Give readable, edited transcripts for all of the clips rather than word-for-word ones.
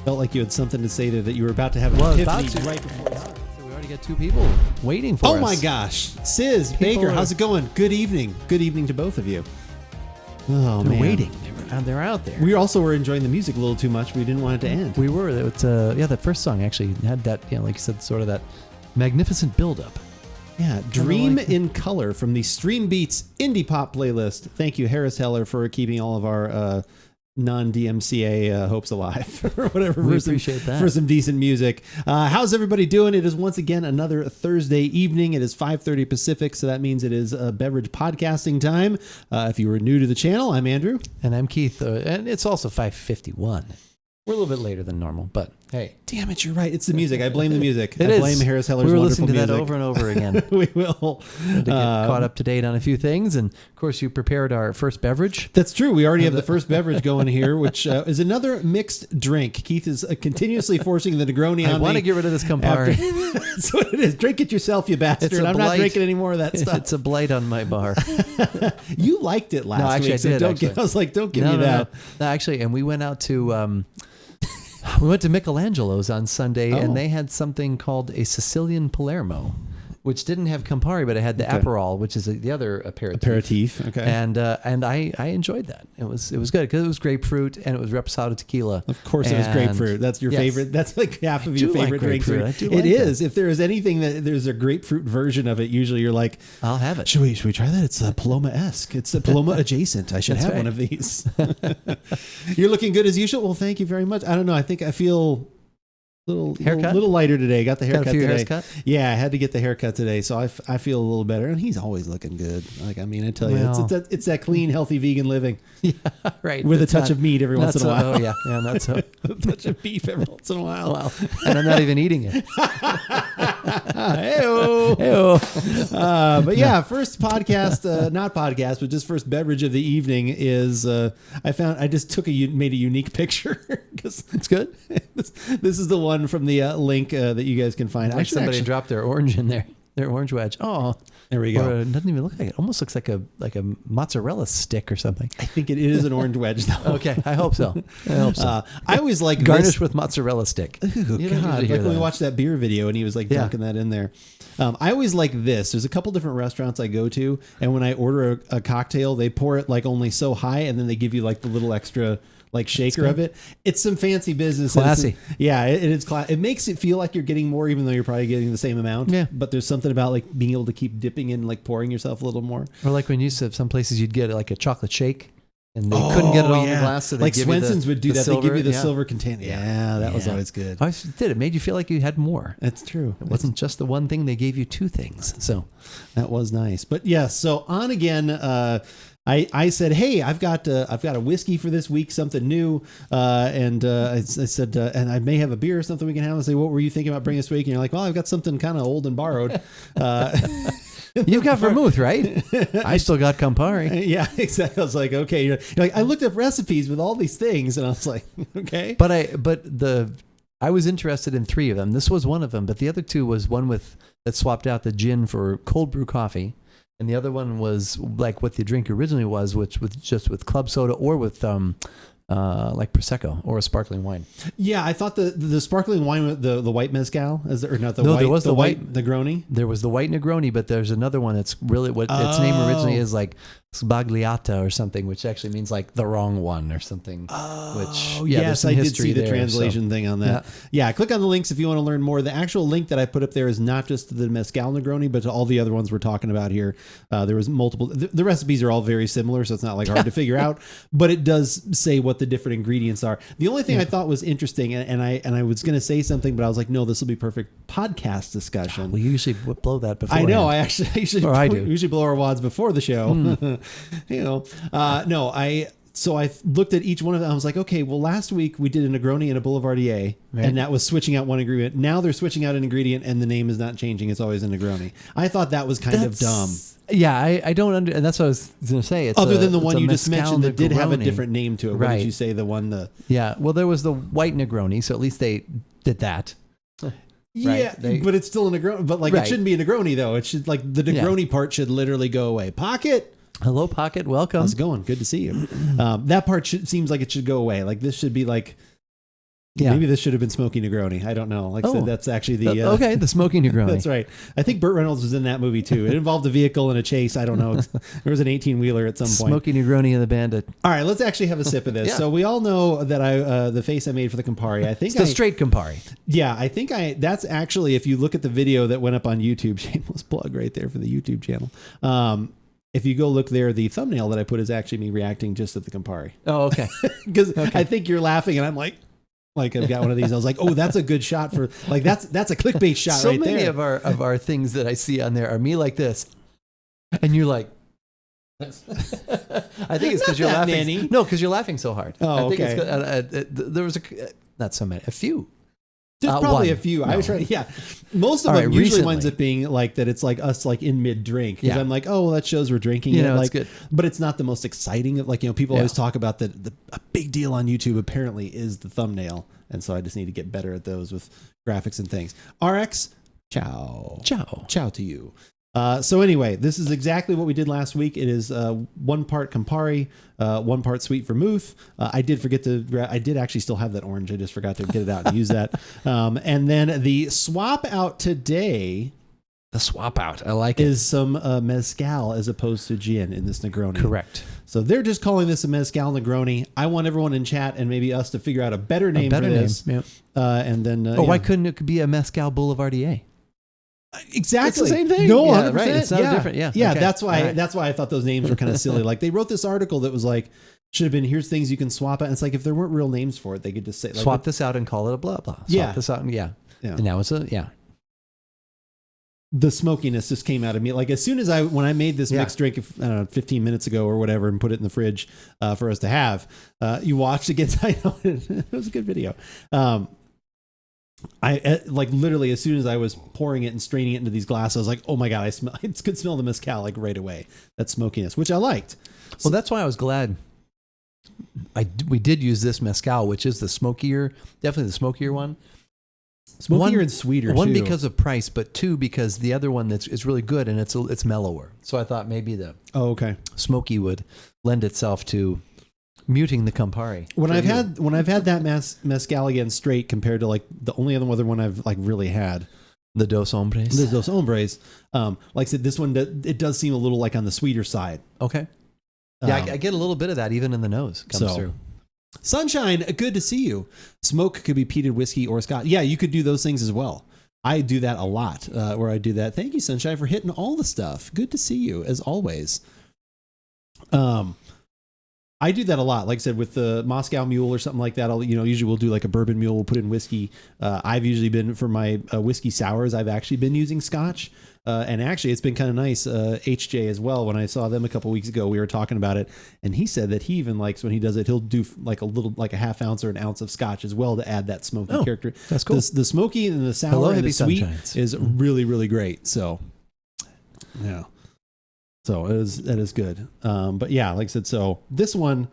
Felt like you had something to say there, that you were about to have an epiphany right before. So we already got two people waiting for us. Oh my gosh. Sis, Baker, how's it going? Good evening. Good evening to both of you. Oh, They're man. waiting. They're out there. We also were enjoying the music a little too much. We didn't want it to end. We were. It's that first song actually had that, like you said, sort of that magnificent build-up. Yeah, Dream in Color from the Stream Beats Indie Pop playlist. Thank you, Harris Heller, for keeping all of our non-DMCA hopes alive or whatever. We appreciate that. For some decent music. How's everybody doing? It is once again another Thursday evening. It is 5:30 Pacific, so that means it is beverage podcasting time. If you were new to the channel, I'm Andrew. And I'm Keith. And it's also 5:51. We're a little bit later than normal, but hey. Damn it, you're right. It's the music. I blame the music. I blame Harris Heller's We were wonderful listening to music. that over and over again. We will. To get caught up to date on a few things. And, of course, you prepared our first beverage. That's true. We already have the first beverage going here, which is another mixed drink. Keith is continuously forcing the Negroni on me. I want to get rid of this Campari. That's what it is. Drink it yourself, you bastard. I'm not drinking any more of that stuff. It's a blight on my bar. You liked it last week. I did. I was like, don't give me that. No, actually, and we went out to... we went to Michelangelo's on Sunday, and they had something called a Sicilian Palermo, which didn't have Campari, but it had the Aperol, which is the other aperitif. Okay. And I enjoyed that. It was good because it was grapefruit and it was Reposado tequila. Of course, it was grapefruit. That's your favorite. That's like half of your favorite drinks. I do like it is. If there is anything that there's a grapefruit version of it, usually you're like, I'll have it. Should we try that? It's a Paloma-esque. It's a Paloma adjacent. I should have one of these. You're looking good as usual. Well, thank you very much. I don't know. I think I feel little lighter today. Got the haircut today. Haircut? Yeah, I had to get the haircut today, so I feel a little better. And he's always looking good. Like, I mean, I tell you, it's that clean, healthy vegan living. Yeah, right. With a touch of meat every once in a while. Oh yeah, not so. A touch of beef every once in a while. Wow. And I'm not even eating it. Hey-o. But yeah, first podcast, not podcast, but just first beverage of the evening is I just made a unique picture because it's good. This is the one from the link that you guys can find. Like somebody dropped their orange in there. Their orange wedge. Oh, there we go. It doesn't even look like it. Almost looks like a mozzarella stick or something. I think it is an orange wedge, though. Okay, I hope so. I always like garnished with mozzarella stick. Ooh, God! Like when we watched that beer video, and he was like dunking that in there. I always like this. There's a couple different restaurants I go to, and when I order a cocktail, they pour it like only so high, and then they give you like the little extra like shaker of it. It's some fancy business. Classy. It is classy. It makes it feel like you're getting more, even though you're probably getting the same amount. Yeah. But there's something about like being able to keep dipping in, like pouring yourself a little more. Or like when you used to, some places you'd get like a chocolate shake, and they couldn't get it all in the glass. So like Swenson's would do that. Silver, they give you the silver container. Yeah, that was always good. I did. It made you feel like you had more. That's true. It wasn't just the one thing. They gave you two things. So that was nice. But yeah, so on again. I said, hey, I've got a whiskey for this week, something new, and I said, and I may have a beer or something we can have. I say, what were you thinking about bringing this week? And you're like, well, I've got something kind of old and borrowed. You've got vermouth, right? I still got Campari. Yeah, exactly. I was like, okay. You're like, I looked up recipes with all these things, and I was like, okay. But I was interested in three of them. This was one of them, but the other two was one that swapped out the gin for cold brew coffee. And the other one was like what the drink originally was, which with club soda or with like Prosecco or a sparkling wine. Yeah, I thought the sparkling wine, the white mezcal, there was the white Negroni. There was the white Negroni, but there's another one that's really what its name originally is, like Sbagliata or something, which actually means like the wrong one or something. Yes, I did see the translation thing on that. Yeah, click on the links if you want to learn more. The actual link that I put up there is not just the mezcal Negroni, but to all the other ones we're talking about here. There was multiple. The recipes are all very similar, so it's not like hard to figure out. But it does say what the different ingredients are. The only thing I thought was interesting, and I was going to say something, but I was like, no, this will be perfect podcast discussion. We usually blow that before. I know. I usually blow our wads before the show. So I looked at each one of them. I was like, okay, well, last week we did a Negroni and a Boulevardier, and that was switching out one ingredient. Now they're switching out an ingredient, and the name is not changing. It's always a Negroni. I thought that was kind of dumb. Yeah, I don't and that's what I was going to say. Other than the one you just mentioned that did have a Negroni. different name to it. What did you say? Yeah, well, there was the white Negroni, so at least they did that. Yeah, but it's still a Negroni. But it shouldn't be a Negroni, though. It should the Negroni part should literally go away. Pocket. Hello, Pocket. Welcome. How's it going? Good to see you. That part seems like it should go away. Like this should be like Yeah. Maybe this should have been Smoky Negroni. I don't know. Like I said, that's actually the... the Smoky Negroni. That's right. I think Burt Reynolds was in that movie too. It involved a vehicle and a chase. I don't know. There was an 18-wheeler at some point. Smoky Negroni and the Bandit. All right, let's actually have a sip of this. So we all know that the face I made for the Campari. I think it's the straight Campari. Yeah, I think that's actually, if you look at the video that went up on YouTube, shameless plug right there for the YouTube channel. If you go look there, the thumbnail that I put is actually me reacting just at the Campari. Oh, okay. Because I think you're laughing and I'm like I've got one of these. I was like, oh, that's a good shot for that's a clickbait shot right there. So many of our things that I see on there are me like this, and you're like. I think it's because you're laughing. Nanny. No, because you're laughing so hard. Oh, I think okay. It's there was not so many, a few. There's probably a few. No. I was trying. Yeah, most of them usually recently. winds up being like that. It's like us like in mid drink because I'm like, oh, well, that shows we're drinking. You it. know, Like, it's good. But it's not the most exciting. Like people always talk about a big deal on YouTube. Apparently, is the thumbnail, and so I just need to get better at those with graphics and things. RX, ciao to you. So anyway, this is exactly what we did last week. It is 1 part Campari, 1 part sweet vermouth. I did actually still have that orange. I just forgot to get it out and use that. And then the swap out today. The swap out, I like it. Is some mezcal as opposed to gin in this Negroni. Correct. So they're just calling this a mezcal Negroni. I want everyone in chat and maybe us to figure out a better name for this. Yep. And then why couldn't it be a mezcal Boulevardier? Exactly. It's the same thing. No, yeah, right. It's not different. Yeah. Yeah. Okay. That's why I thought those names were kind of silly. Like they wrote this article that was like, should have been, here's things you can swap out. And it's like, if there weren't real names for it, they could just say, like, swap this out and call it a blah, blah. Swap this out. And And now it's the smokiness just came out of me. Like as soon as when I made this mixed drink, 15 minutes ago or whatever, and put it in the fridge for us to have, you watched it. I know it was a good video. I like literally as soon as I was pouring it and straining it into these glasses, I was like, oh my God, I could smell the mezcal like right away. That smokiness, which I liked. Well, that's why I was glad we did use this mezcal, which is definitely the smokier one. Smokier and sweeter one too. Because of price, but 2 because the other one is really good and it's mellower. So I thought maybe the smoky would lend itself to muting the Campari. When I've had that mezcal again straight compared to like the only other one I've like really had, the Dos Hombres. The Dos Hombres. Like I said, this one it does seem a little like on the sweeter side. Okay. Yeah, I get a little bit of that even in the nose comes through. Sunshine, good to see you. Smoke could be peated whiskey or scotch. Yeah, you could do those things as well. I do that a lot where I do that. Thank you, Sunshine, for hitting all the stuff. Good to see you, as always. I do that a lot. Like I said, with the Moscow Mule or something like that, usually we'll do like a bourbon mule. We'll put in whiskey. I've usually been, for my whiskey sours, I've actually been using scotch. And actually, it's been kind of nice. HJ as well. When I saw them a couple weeks ago, we were talking about it, and he said that he even likes when he does it, he'll do like a half ounce or an ounce of scotch as well to add that smoky character. That's cool. The smoky and the sour and the sweet is really, really great. So, yeah. So that is good. But yeah, like I said, so this one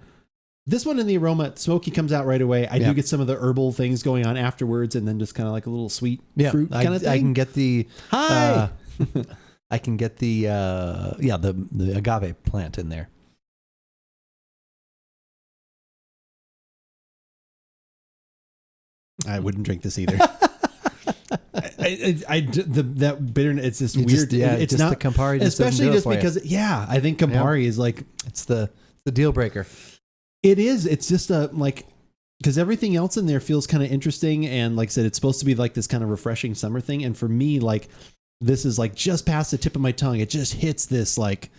in the aroma, smoky comes out right away. I do get some of the herbal things going on afterwards, and then just kind of like a little sweet fruit kind of thing. I can get the I can get the agave plant in there. I wouldn't drink this either. That bitterness, it's this weird. It's just not the Campari, especially just because. I think Campari is like it's the deal breaker. It is. It's just because everything else in there feels kind of interesting, and like I said, it's supposed to be like this kind of refreshing summer thing. And for me, like this is like just past the tip of my tongue. It just hits this like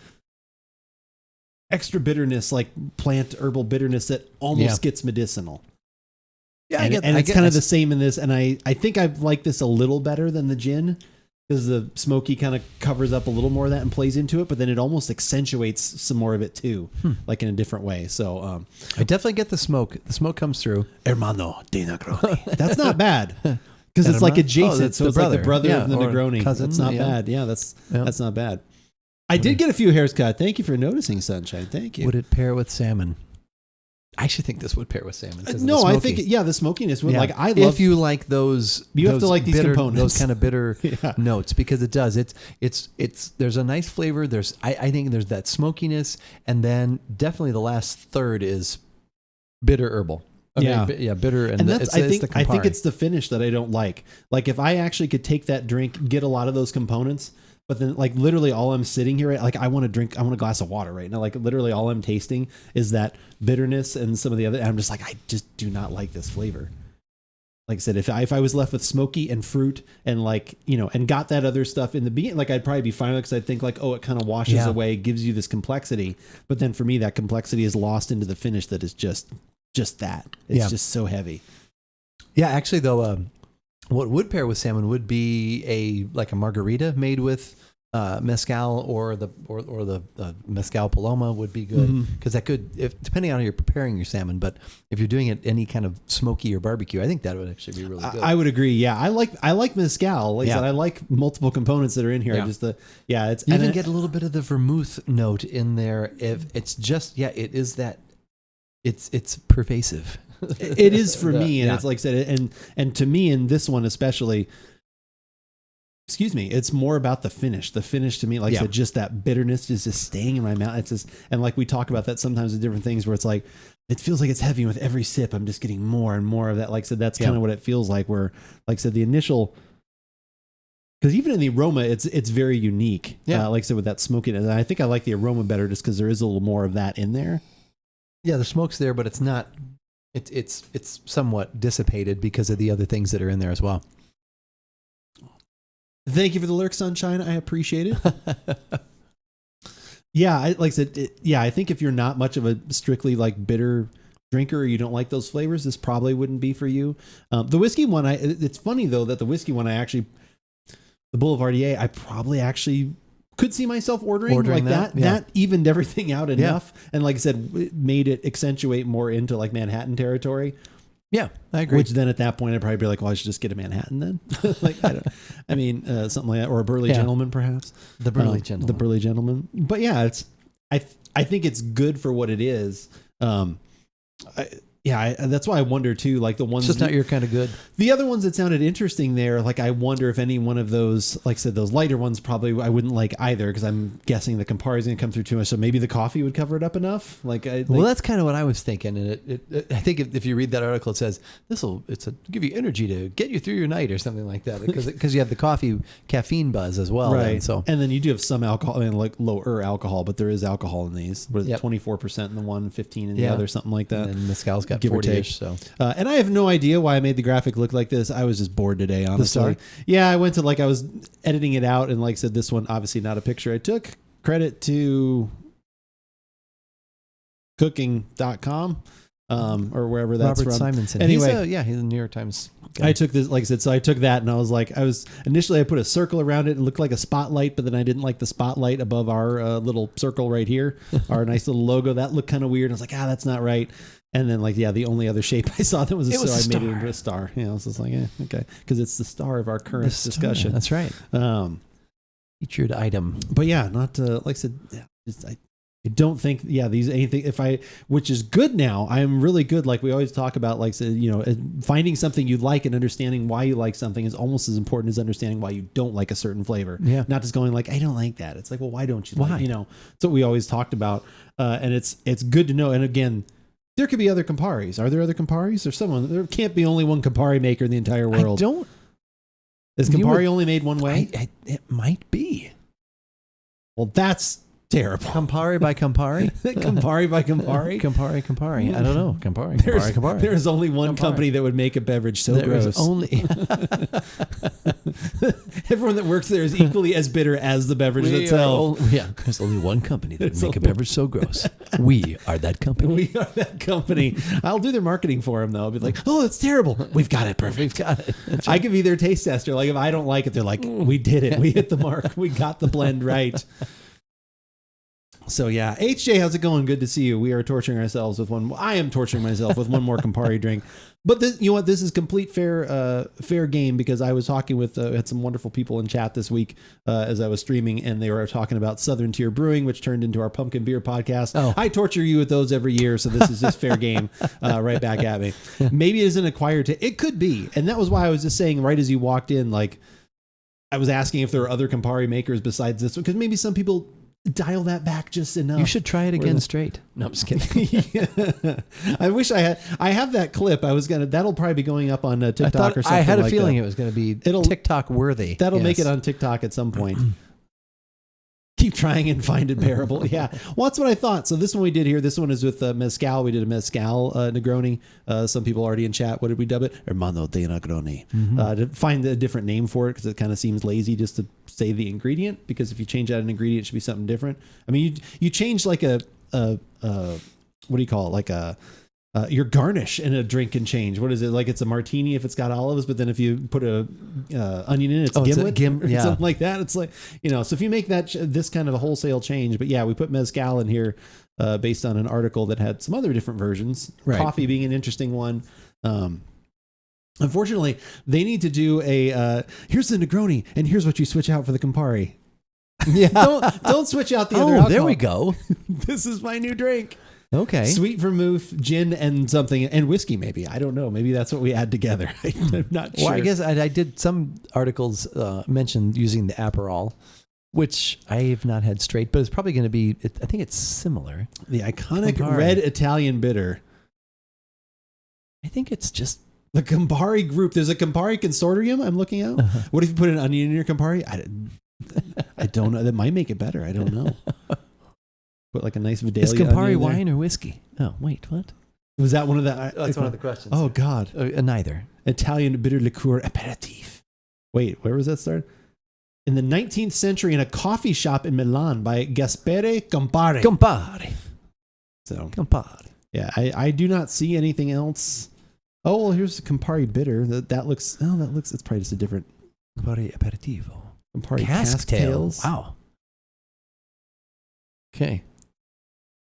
extra bitterness, like plant herbal bitterness that almost gets medicinal. Yeah, and it's kind of the same in this. And I think I like this a little better than the gin because the smoky kind of covers up a little more of that and plays into it, but then it almost accentuates some more of it too, like in a different way. So I definitely get the smoke. The smoke comes through. Hermano de Negroni. That's not bad because it's like adjacent. So it's like the brother of the Negroni. Cousin, that's not bad. Yeah, that's not bad. I did get a few hairs cut. Thank you for noticing, Sunshine. Thank you. Would it pair with salmon? I actually think this would pair with salmon. No, I think the smokiness would. Like I love if you like those. You have to like these components, those kind of bitter notes, because it does. It's there's a nice flavor. I think there's that smokiness, and then definitely the last third is bitter herbal. Bitter, and that's I think it's the finish that I don't like. Like if I actually could take that drink, get a lot of those components, but then like literally all I'm sitting here, like I want a glass of water right now. Like literally all I'm tasting is that bitterness and some of the other. And I'm just like, I just do not like this flavor. Like I said, if I was left with smoky and fruit and like, and got that other stuff in the beginning, like I'd probably be fine because I'd think like, oh, it kind of washes away, gives you this complexity. But then for me, that complexity is lost into the finish that is just that. It's just so heavy. Yeah, actually though, what would pair with salmon would be a margarita made with mezcal or the mezcal paloma would be good because that could, if depending on how you're preparing your salmon, but if you're doing it any kind of smoky or barbecue, I think that would actually be really good. I would agree. Yeah, I like mezcal. Like I said, I like multiple components that are in here. Yeah. It's you even get a little bit of the vermouth note in there. If it's just it is that it's pervasive. It is for me, and it's like I said, and to me in this one especially. Excuse me. It's more about the finish. The finish to me, like I said, just that bitterness is just staying in my mouth. It's just, and like we talk about that sometimes with different things where it's like, it feels like it's heavy with every sip. I'm just getting more and more of that. Like I said, that's kind of what it feels like where, like I said, the initial, because even in the aroma, it's very unique. Yeah. Like I said, with that smokiness. And I think I like the aroma better just because there is a little more of that in there. Yeah. The smoke's there, but it's not, it's somewhat dissipated because of the other things that are in there as well. Thank you for the lurk, Sunshine. I appreciate it. Like I said, I think if you're not much of a strictly like bitter drinker or you don't like those flavors, this probably wouldn't be for you. The whiskey one, it's funny though that the whiskey one, the Boulevardier, I probably actually could see myself ordering like that. Yeah. That evened everything out enough. And like I said, it made it accentuate more into like Manhattan territory. Yeah, I agree. Which then at that point I'd probably be like, well, I should just get a Manhattan then. Like something like that, or a Burley Gentleman perhaps. The Burley Gentleman. The Burley Gentleman. But yeah, I think it's good for what it is. That's why I wonder too, like the ones. It's just not your kind of good. The other ones that sounded interesting there, like I wonder if any one of those, like I said, those lighter ones probably I wouldn't like either because I'm guessing the Campari is going to come through too much. So maybe the coffee would cover it up enough. Well, that's kind of what I was thinking. And I think if you read that article, it says it's give you energy to get you through your night or something like that because you have the coffee caffeine buzz as well. Right. And then you do have some alcohol, like lower alcohol, but there is alcohol in these. What is it, 24% in the one, 15 in the other, something like that. And mezcal's got give 40-ish, so. And I have no idea why I made the graphic look like this. I was just bored today, honestly. The star? Yeah, I went to I was editing it out, and like I said, this one obviously not a picture I took. Credit to cooking.com or wherever that's Robert from. Simonson. Anyway, he's a New York Times guy. I took this, like I said, so I took that and I was initially I put a circle around it and looked like a spotlight, but then I didn't like the spotlight above our little circle right here, our nice little logo. That looked kind of weird. I was like, that's not right. And then the only other shape I saw that was a star. I made it into a star. I was just like, okay. Because it's the star of our current discussion. That's right. Featured item. But yeah, not like I said, I don't think, these anything, which is good now. I'm really good. Like we always talk about, like, finding something you like and understanding why you like something is almost as important as understanding why you don't like a certain flavor. Yeah. Not just going like, I don't like that. It's like, well, why don't you? Why? It's what we always talked about. And it's good to know. And again, there could be other Camparis. Are there other Camparis? There can't be only one Campari maker in the entire world. Is Campari only made one way? It might be. Well, that's terrible. Campari by Campari? Campari by Campari? Campari. I don't know. Campari. There's only one company that would make a beverage so gross. Everyone that works there is equally as bitter as the beverage itself. There's only one company that would make a beverage so gross. We are that company. I'll do their marketing for them, though. I'll be like, oh, it's terrible. We've got it perfect. We've got it. I could be their taste tester. Like, if I don't like it, they're like, we did it. We hit the mark. We got the blend right. So yeah, HJ, how's it going? Good to see you. We are torturing ourselves with one. I am torturing myself with one more Campari drink. But this, you know what? This is complete fair game because I was talking with had some wonderful people in chat this week as I was streaming, and they were talking about Southern Tier Brewing, which turned into our Pumpkin Beer podcast. Oh. I torture you with those every year, so this is just fair game right back at me. Maybe it is an acquired taste. It could be, and that was why I was just saying right as you walked in, like I was asking if there are other Campari makers besides this one, because maybe some people dial that back just enough. You should try it again straight. No, I'm just kidding. Yeah. I wish I have that clip. That'll probably be going up on TikTok or something. I had a like feeling that. it was going to be TikTok worthy. That'll make it on TikTok at some point. Keep trying and find it bearable. Yeah. Well, that's what I thought. So this one we did here. This one is with Mezcal. We did a Mezcal Negroni. Some people already in chat. What did we dub it? Hermano de Negroni. To find a different name for it because it kind of seems lazy just to say the ingredient, because if you change out an ingredient, it should be something different. I mean, you change like what do you call it? Like your garnish in a drink can change. What is it? Like it's a martini if it's got olives, but then if you put a onion in it, it's gimlet or something like that. It's like, so if you make this kind of a wholesale change, but yeah, we put Mezcal in here based on an article that had some other different versions, right. Coffee being an interesting one. Unfortunately, they need to do here's the Negroni and here's what you switch out for the Campari. Yeah. don't switch out the other alcohol. There we go. This is my new drink. Okay. Sweet vermouth, gin, and something, and whiskey maybe. I don't know. Maybe that's what we add together. I'm not sure. Well, I guess I did some articles mention using the Aperol, which I have not had straight, but it's probably going to be, I think it's similar. The iconic Campari. Red Italian bitter. I think it's just... The Campari group. There's a Campari consortium I'm looking at. What if you put an onion in your Campari? I don't know. That might make it better. I don't know. Put like a nice Vidalia. Is Campari wine or whiskey? Oh, wait, what? Was that one of the... That's one of the questions. Oh, God. Neither. Italian bitter liqueur aperitif. Wait, where was that started? In the 19th century in a coffee shop in Milan by Gaspare Campari. Campari. Yeah, I do not see anything else. Oh, well, here's the Campari bitter. That looks... it's probably just a different... Campari aperitivo. Campari cask tails. Wow. Okay.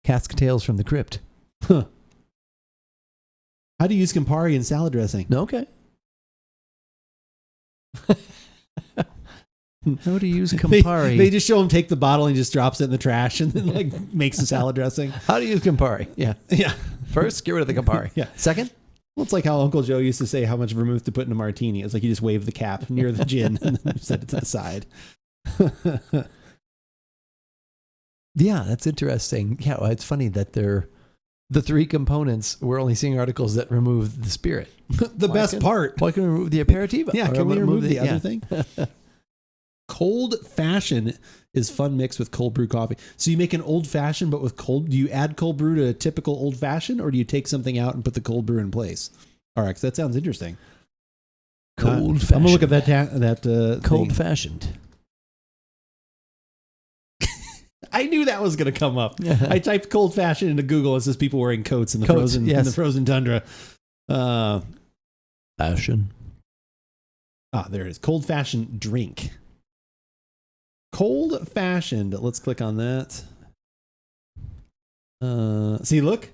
Cask Tales from the Crypt. Huh. How do you use Campari in salad dressing? Okay. How to use Campari? They just show him take the bottle and he just drops it in the trash and then makes the salad dressing. How to use Campari? Yeah. First, get rid of the Campari. Yeah. Second, well, it's like how Uncle Joe used to say how much vermouth to put in a martini. It's like you just wave the cap near the gin and then set it to the side. Yeah, that's interesting. Yeah, well, it's funny that the three components. We're only seeing articles that remove the spirit. The best part. Why can we remove the aperitivo? Yeah, can we remove the other thing? Cold Fashion is fun mix with cold brew coffee. So you make an old fashioned, but with cold. Do you add cold brew to a typical old fashioned, or do you take something out and put the cold brew in place? All right, that sounds interesting. Cold fashioned. I'm gonna look at that cold thing. Fashioned. I knew that was going to come up. I typed cold fashion into Google. It says people wearing coats in the frozen tundra. Fashion. There it is. Cold fashioned drink. Cold fashioned. Let's click on that. See, look,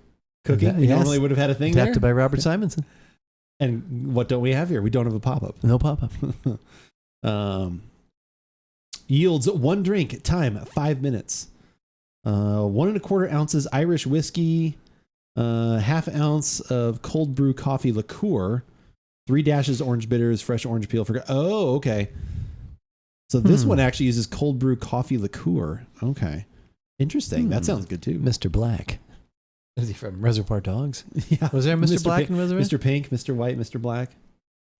cooking. We normally would have had a thing adapted there. by Robert Simonson. And what don't we have here? We don't have a pop up. No pop up. Yields one drink, time 5 minutes. 1 1/4 ounces Irish whiskey, 1/2 ounce of cold brew coffee liqueur, 3 dashes orange bitters, fresh orange peel. Oh, okay. So this one actually uses cold brew coffee liqueur. Okay. Interesting. That sounds good too. Mr. Black. Is he from Reservoir Dogs? Yeah. Was there a Mr. Black in Reservoir? Mr. Pink, Mr. White, Mr. Black.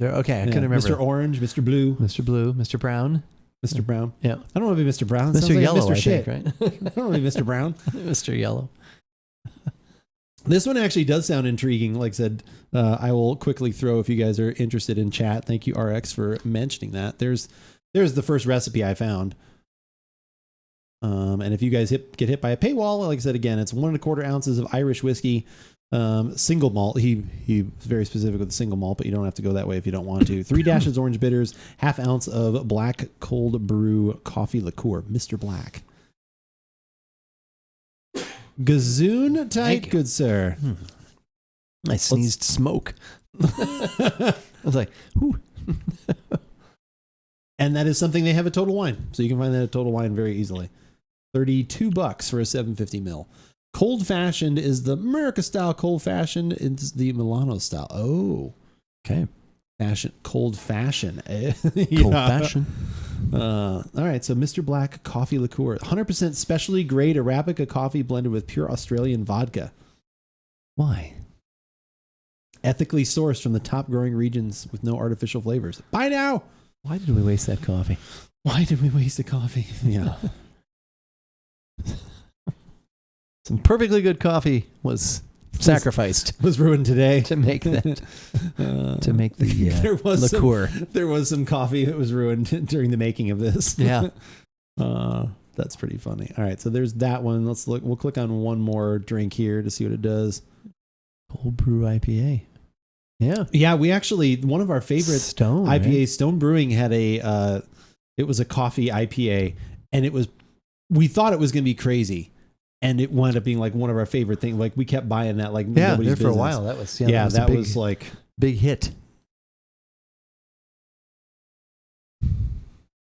Okay, I couldn't remember. Mr. Orange, Mr. Blue. Mr. Blue, Mr. Brown. Mr. Brown. Yeah. I don't want to be Mr. Brown. Mr. Yellow, like Mr. Shit. I think, right? I don't want to be Mr. Brown. Mr. Yellow. This one actually does sound intriguing. Like I said, I will quickly throw if you guys are interested in chat. Thank you, RX, for mentioning that. There's the first recipe I found. And if you guys get hit by a paywall, like I said, again, it's 1 1/4 ounces of Irish whiskey, single malt. He was very specific with the single malt, but you don't have to go that way if you don't want to. 3 dashes orange bitters, 1/2 ounce of black cold brew coffee liqueur, Mr. Black. Gazoon tight, good sir. I sneezed smoke. I was like, whew. And that is something they have at Total Wine. So you can find that at Total Wine very easily. $32 for a 750 ml. Cold fashioned is the America style cold fashioned. It's the Milano style. Oh, okay. Cold fashion. Cold fashion. All right, so Mr. Black coffee liqueur, 100% specialty grade Arabica coffee blended with pure Australian vodka. Why? Ethically sourced from the top growing regions with no artificial flavors. Buy now. Why did we waste that coffee? Why did we waste the coffee? Yeah. Some perfectly good coffee was sacrificed. Was ruined today to make that. To make the liqueur. There was some coffee that was ruined during the making of this. Yeah. That's pretty funny. All right, so there's that one. Let's look. We'll click on one more drink here to see what it does. Cold brew IPA. Yeah. Yeah, we actually, one of our favorite Stone IPAs, right? Stone Brewing had it was a coffee IPA, and we thought it was going to be crazy. And it wound up being like one of our favorite things. Like we kept buying that like nobody's there for business. a while. That was that was like big hit.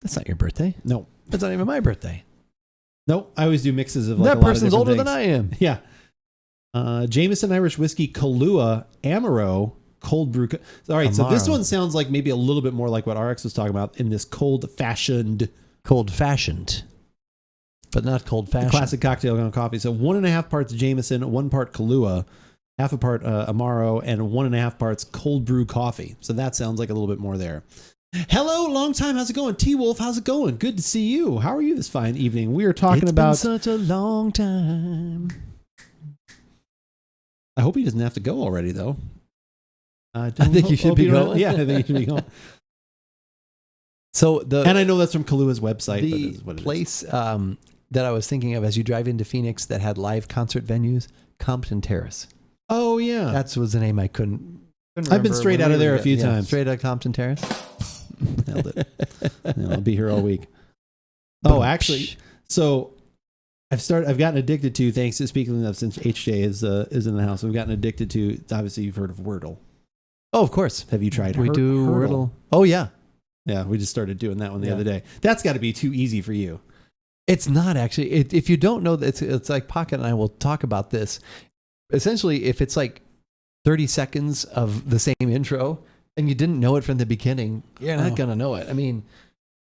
That's not your birthday. No, that's not even my birthday. Nope. I always do mixes of like that a lot person's of older things. than I am. Yeah. Jameson Irish Whiskey Kahlua Amaro cold brew. All right, so this one sounds like maybe a little bit more like what RX was talking about in this cold fashioned, but not cold fashioned. Classic cocktail on coffee. So 1.5 parts Jameson, 1 part Kahlua, half a part Amaro, and 1.5 parts cold brew coffee. So that sounds like a little bit more there. Hello, long time. How's it going? T-Wolf, how's it going? Good to see you. How are you this fine evening? We are talking about... It's been such a long time. I hope he doesn't have to go already, though. I think you should be going. Yeah, I think you should be going. And I know that's from Kahlua's website. The but it is what it place that I was thinking of as you drive into Phoenix that had live concert venues, Compton Terrace. Oh, yeah. That was the name I couldn't I've been straight out of there a few times. Straight out of Compton Terrace. Nailed it. I'll be here all week. Oh, actually, so I've gotten addicted to, thanks to speaking of, since HJ is in the house, I've gotten addicted to, obviously you've heard of Wordle. Oh, of course. Have you tried We do Wordle. Oh, yeah. Yeah, we just started doing that one the other day. That's got to be too easy for you. It's not actually. If you don't know, it's like Pocket and I will talk about this. Essentially, if it's like 30 seconds of the same intro and you didn't know it from the beginning, you're not going to know it. I mean,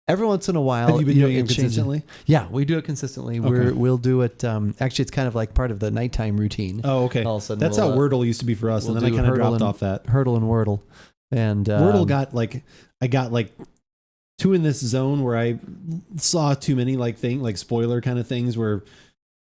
every once in a while. Have you been doing it consistently? Yeah, we do it consistently. Okay. We'll do it. Actually, it's kind of like part of the nighttime routine. Oh, okay. All of a sudden that's how Wordle used to be for us. And then I kind of dropped off that. Hurdle and Wordle. And Wordle I got like too in this zone where I saw too many like spoiler kind of things where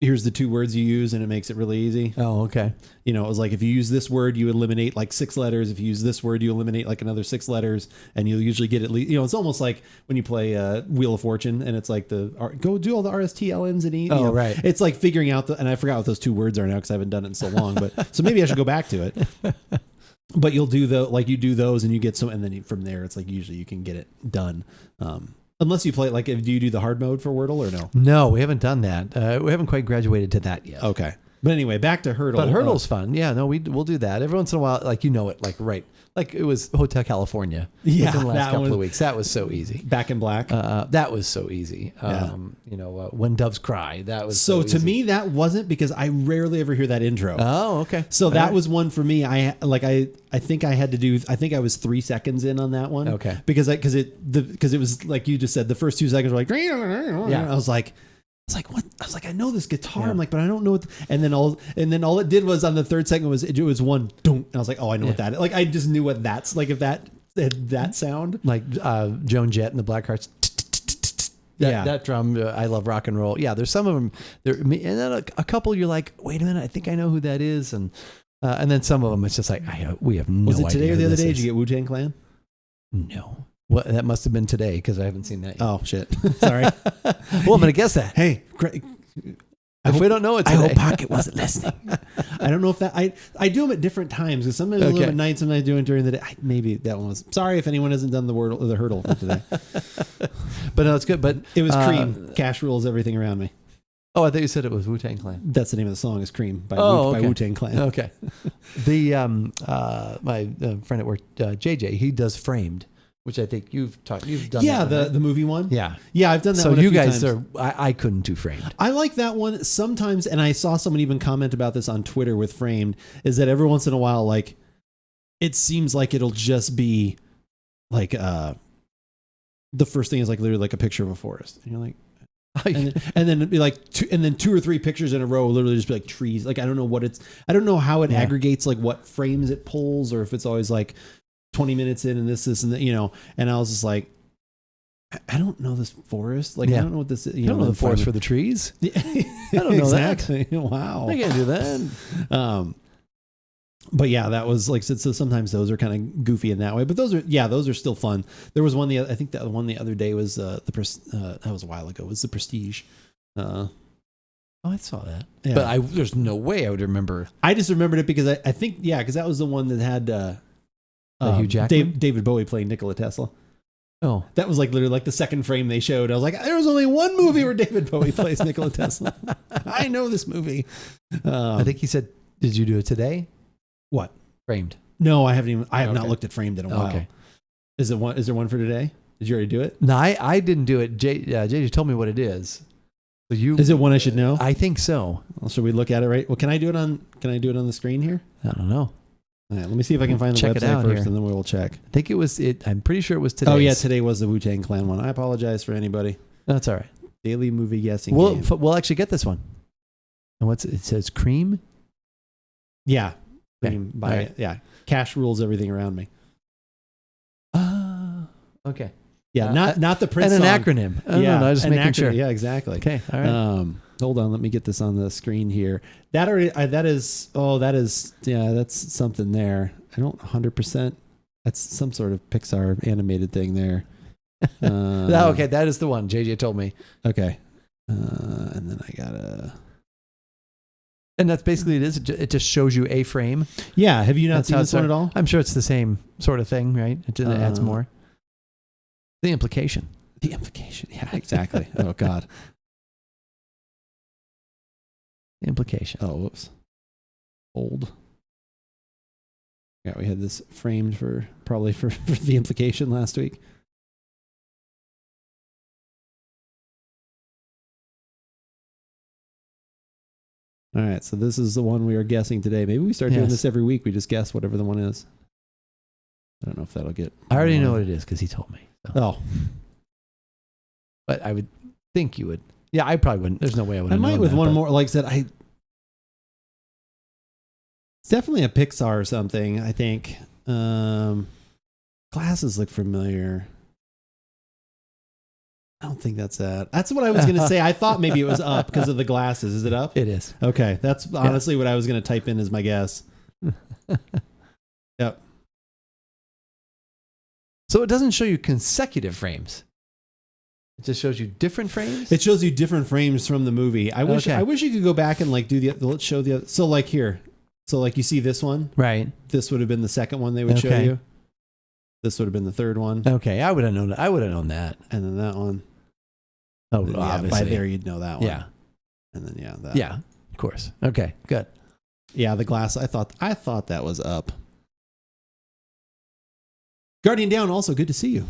here's the 2 words you use and it makes it really easy. Oh, okay. You know, it was like if you use this word, you eliminate like 6 letters. If you use this word, you eliminate like another 6 letters, and you'll usually get at least, you know, it's almost like when you play Wheel of Fortune and it's like go do all the RST, LNs and E. Oh, you know, right. It's like figuring out and I forgot what those 2 words are now because I haven't done it in so long, but so maybe I should go back to it. But you'll do you do those and you get some, and then from there, it's like usually you can get it done. Unless you play it, do you do the hard mode for Wordle or no? No, we haven't done that. We haven't quite graduated to that yet. Okay. But anyway, back to Hurdle. But Hurdle's fun. Yeah, no, we'll do that. Every once in a while, like, you know it, like, right. Like it was Hotel California. Yeah. Within the last couple of weeks. That was so easy. Back in Black. That was so easy. You know, When Doves Cry. That was so easy. To me, that wasn't, because I rarely ever hear that intro. Oh, okay. So that was one for me. I think I had to do, I think I was 3 seconds in on that one. Okay. Because it was like you just said, the first 2 seconds were like, yeah. I was like, what? I was like, I know this guitar. Yeah. I'm like, but I don't know what. And then all it did was on the 3rd second was it was one dunk. And I was like, oh, I know what that is. Like I just knew what that's like. If that sound, like Joan Jett and the Blackhearts. That drum. I love rock and roll. Yeah, there's some of them. And then a couple you're like, wait a minute, I think I know who that is. And then some of them it's just like we have no idea. Was it today or the other day? Did you get Wu-Tang Clan? No. Well, that must have been today because I haven't seen that yet. Oh, shit. Sorry. Well, I'm going to guess that. Hey, we don't know it today. I hope Pocket wasn't listening. I don't know if that... I do them at different times, because sometimes I do them at night, sometimes I do it during the day. Maybe that one was... Sorry if anyone hasn't done the Hurdle for today. But no, it's good. But it was Cream. Cash rules everything around me. Oh, I thought you said it was Wu-Tang Clan. That's the name of the song, is Cream by Wu-Tang Clan. Okay. My friend at work, JJ, he does Framed, which I think you've done. Yeah, that one, the movie one. Yeah, I've done that. So one you guys times. I couldn't do Framed. I like that one sometimes, and I saw someone even comment about this on Twitter with Framed. Is that every once in a while, like it seems like it'll just be like the first thing is like literally like a picture of a forest, and you're like, and then it'd be like two or three pictures in a row, literally just be like trees. Like I don't know how it aggregates, like what frames it pulls, or if it's always like 20 minutes in and this and that, And I was just like, I don't know this forest. Like I don't know what this is. You don't know the forest for the trees. I don't know exactly. That. Wow, I can't do that. But yeah, that was like, so sometimes those are kind of goofy in that way, but those are still fun. There was one, I think that one the other day was that was a while ago, was the Prestige. I saw that. Yeah. But there's no way I would remember. I just remembered it because I think, because that was the one that had Hugh Jackman? David Bowie playing Nikola Tesla. Oh, that was like literally like the second frame they showed. I was like, there was only one movie where David Bowie plays Nikola Tesla. I know this movie. I think he said, did you do it today? What? Framed? No, I have not looked at Framed in a while. Okay. Is there one for today? Did you already do it? No, I didn't do it. JJ told me what it is. So is it one I should know? I think so. Well, should we look at it right? Well, can I do it on the screen here? I don't know. All right, let me see if I can find the website first, and then we'll check. I think it was it. I'm pretty sure it was today. Oh yeah, today was the Wu-Tang Clan one. I apologize for anybody. That's all right. Daily movie guessing. We'll actually get this one. And it says cream. Yeah. Yeah, cash rules everything around me. Okay. Yeah, not the Prince and an song. acronym. No, just making sure. Yeah, exactly. Okay, all right. Hold on, let me get this on the screen here. That is that's something there. I don't 100%. That's some sort of Pixar animated thing there. Okay, that is the one JJ told me. Okay, and then I gotta. And that's basically it is. It just shows you a frame. Yeah. Have you not seen this one at all? I'm sure it's the same sort of thing, right? It just adds more. The implication. Yeah, exactly. Oh, God. The implication. Oh, whoops. Old. Yeah, we had this framed for the implication last week. All right, so this is the one we are guessing today. Maybe we start doing this every week. We just guess whatever the one is. I don't know if that'll get... I already know what it is because he told me. So. Oh. But I would think you would. Yeah, I probably wouldn't. There's no way I would. I might with one more. Like I said, it's definitely a Pixar or something, I think. Glasses look familiar. I don't think that's that. That's what I was going to say. I thought maybe it was Up because of the glasses. Is it Up? It is. Okay. That's honestly what I was going to type in as my guess. Yep. So it doesn't show you consecutive frames. It just shows you different frames? It shows you different frames from the movie. I wish you could go back and like let's show the other. So like here. So like you see this one? Right. This would have been the second one they would show you. This would have been the third one. Okay. I would have known that. And then that one. Oh, obviously. By there you'd know that one. Yeah. And then that. Yeah, of course. Okay, good. Yeah, the glass. I thought that was Up. Guardian Down, also good to see you.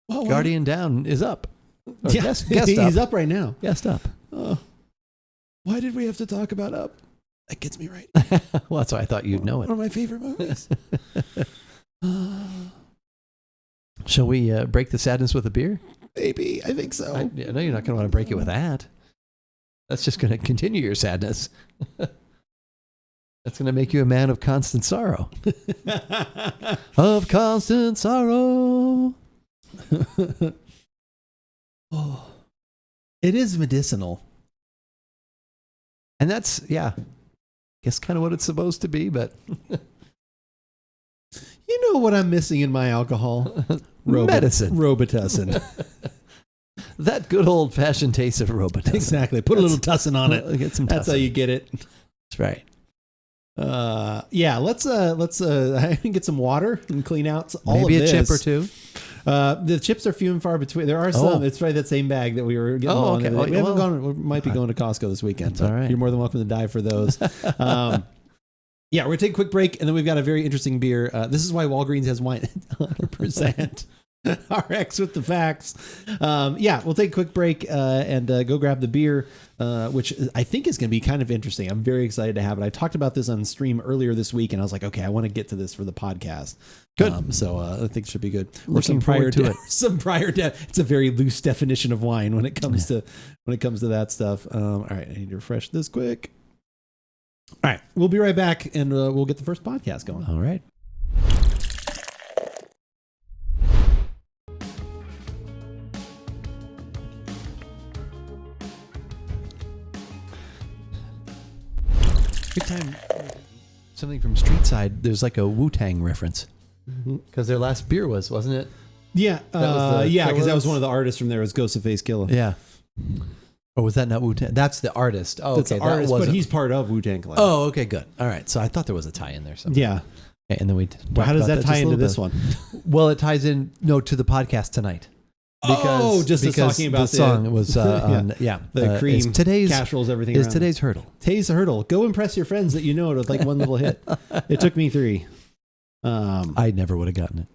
Guardian Down is up. Guest up. He's up right now. Guest up. Why did we have to talk about Up? That gets me right. Well, that's why I thought you'd know it. One of my favorite movies. Shall we break the sadness with a beer? Maybe. I think so. I know you're not going to want to break it with that. That's just going to continue your sadness. That's going to make you a man of constant sorrow. Of constant sorrow. Oh, it is medicinal. And that's, I guess kind of what it's supposed to be, but... You know what I'm missing in my alcohol? Medicine. Robitussin. That good old-fashioned taste of Robitussin. Exactly. Put a little tussin on it. Get some tussin. That's how you get it. That's right. Let's get some water and clean out all Maybe of this. Maybe a chip or two. The chips are few and far between. There are some. It's probably that same bag that we were getting. Okay. We haven't gone. We might be going to Costco this weekend. So all right. You're more than welcome to dive for those. We're going to take a quick break, and then we've got a very interesting beer. This is why Walgreens has wine 100%. RX with the facts. We'll take a quick break and go grab the beer, which I think is going to be kind of interesting. I'm very excited to have it. I talked about this on stream earlier this week, and I was like, okay, I want to get to this for the podcast. Good. So I think it should be good. Looking forward to it. Some prior to it's a very loose definition of wine when it comes to that stuff. All right, I need to refresh this quick. All right, we'll be right back, and we'll get the first podcast going. All right. Good time. Something from Streetside. There's like a Wu-Tang reference because their last beer wasn't it? Yeah, because that was one of the artists from there. Was Ghostface Killah. Yeah. Or was that not Wu-Tang? That's the artist. Oh, that's okay. The artist, but he's part of Wu-Tang Clan. Oh, okay, good. All right. So I thought there was a tie in there somewhere. Yeah. Okay, and then we. Well, how does that tie into this one? Well, it ties in to the podcast tonight. Because talking about the song was on the cream today's casseroles everything is around today's hurdle. Today's hurdle. Go impress your friends that you know it with like one little hit. It took me 3. I never would have gotten it.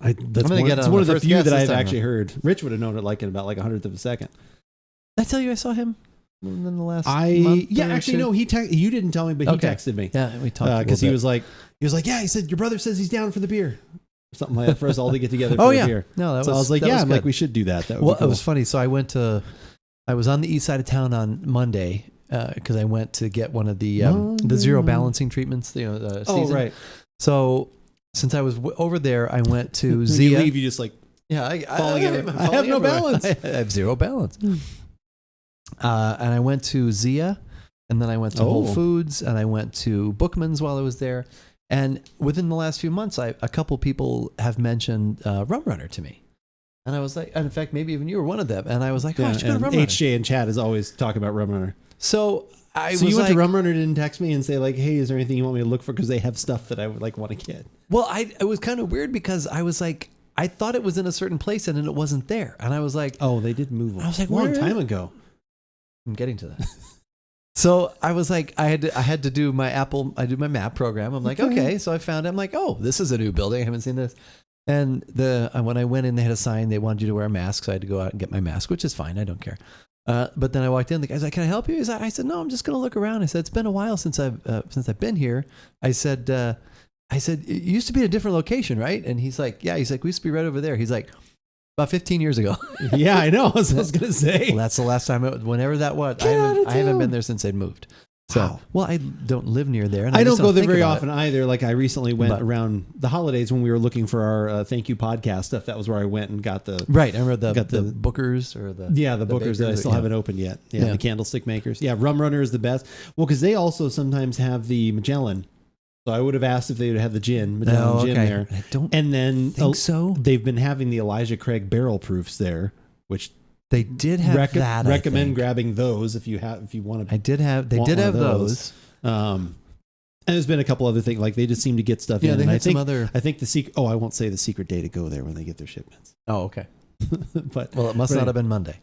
It's one of the few that I've actually heard. Rich would have known it like in about like 100th of a second. Did I tell you I saw him in the last month? Yeah, actually no. You didn't tell me, but he texted me. Yeah, we talked because he was like, yeah. He said your brother says he's down for the beer. Something like that for us all to get together for the beer. No, I was like, I'm like, we should do that. That would be cool. It was funny. So I was on the east side of town on Monday because I went to get one of the zero balancing treatments. Season. Oh, right. So since I was over there, I went to Zia. When you leave, you just like, I have no balance. I have zero balance. And I went to Zia, and then I went to Whole Foods, and I went to Bookman's while I was there. And within the last few months, a couple people have mentioned Rum Runner to me. And I was like, and in fact, maybe even you were one of them. And I was like, I should go to Rum Runner. HJ and Chad is always talking about Rum Runner. So you went to Rum Runner and didn't text me and say like, hey, is there anything you want me to look for? Because they have stuff that I would like want to get. Well, it was kind of weird because I was like, I thought it was in a certain place and then it wasn't there. And I was like, oh, they did move. I was like, a long time ago. I'm getting to that. So I was like, I had to do my I do my map program. I'm like, okay. So I found it. I'm like, oh, this is a new building. I haven't seen this. And when I went in, they had a sign. They wanted you to wear a mask. So I had to go out and get my mask, which is fine. I don't care. But then I walked in. The guy's like, can I help you? I said, no, I'm just going to look around. I said, it's been a while since I've been here. I said, it used to be in a different location, right? And he's like, yeah. He's like, we used to be right over there. He's like, about 15 years ago. Yeah, I know. I was going to say. Well, that's the last time, whenever that was. I haven't been there since I'd moved. So, wow. Well, I don't live near there. And I don't go there very often either. Like I recently went around the holidays when we were looking for our thank you podcast stuff. That was where I went and got the... Right. I remember the Bookers or the... Yeah, the Bookers that I still haven't opened yet. Yeah, the candlestick makers. Yeah, Rum Runner is the best. Well, because they also sometimes have the Magellan. So I would have asked if they would have the gin there. I don't think so. They've been having the Elijah Craig barrel proofs there, which they did have that. Recommend grabbing those if you want to. They did have those. And there's been a couple other things like they just seem to get stuff in. Yeah, they had some other. I think the secret. Oh, I won't say the secret day to go there when they get their shipments. Oh, okay. But it must not have been Monday.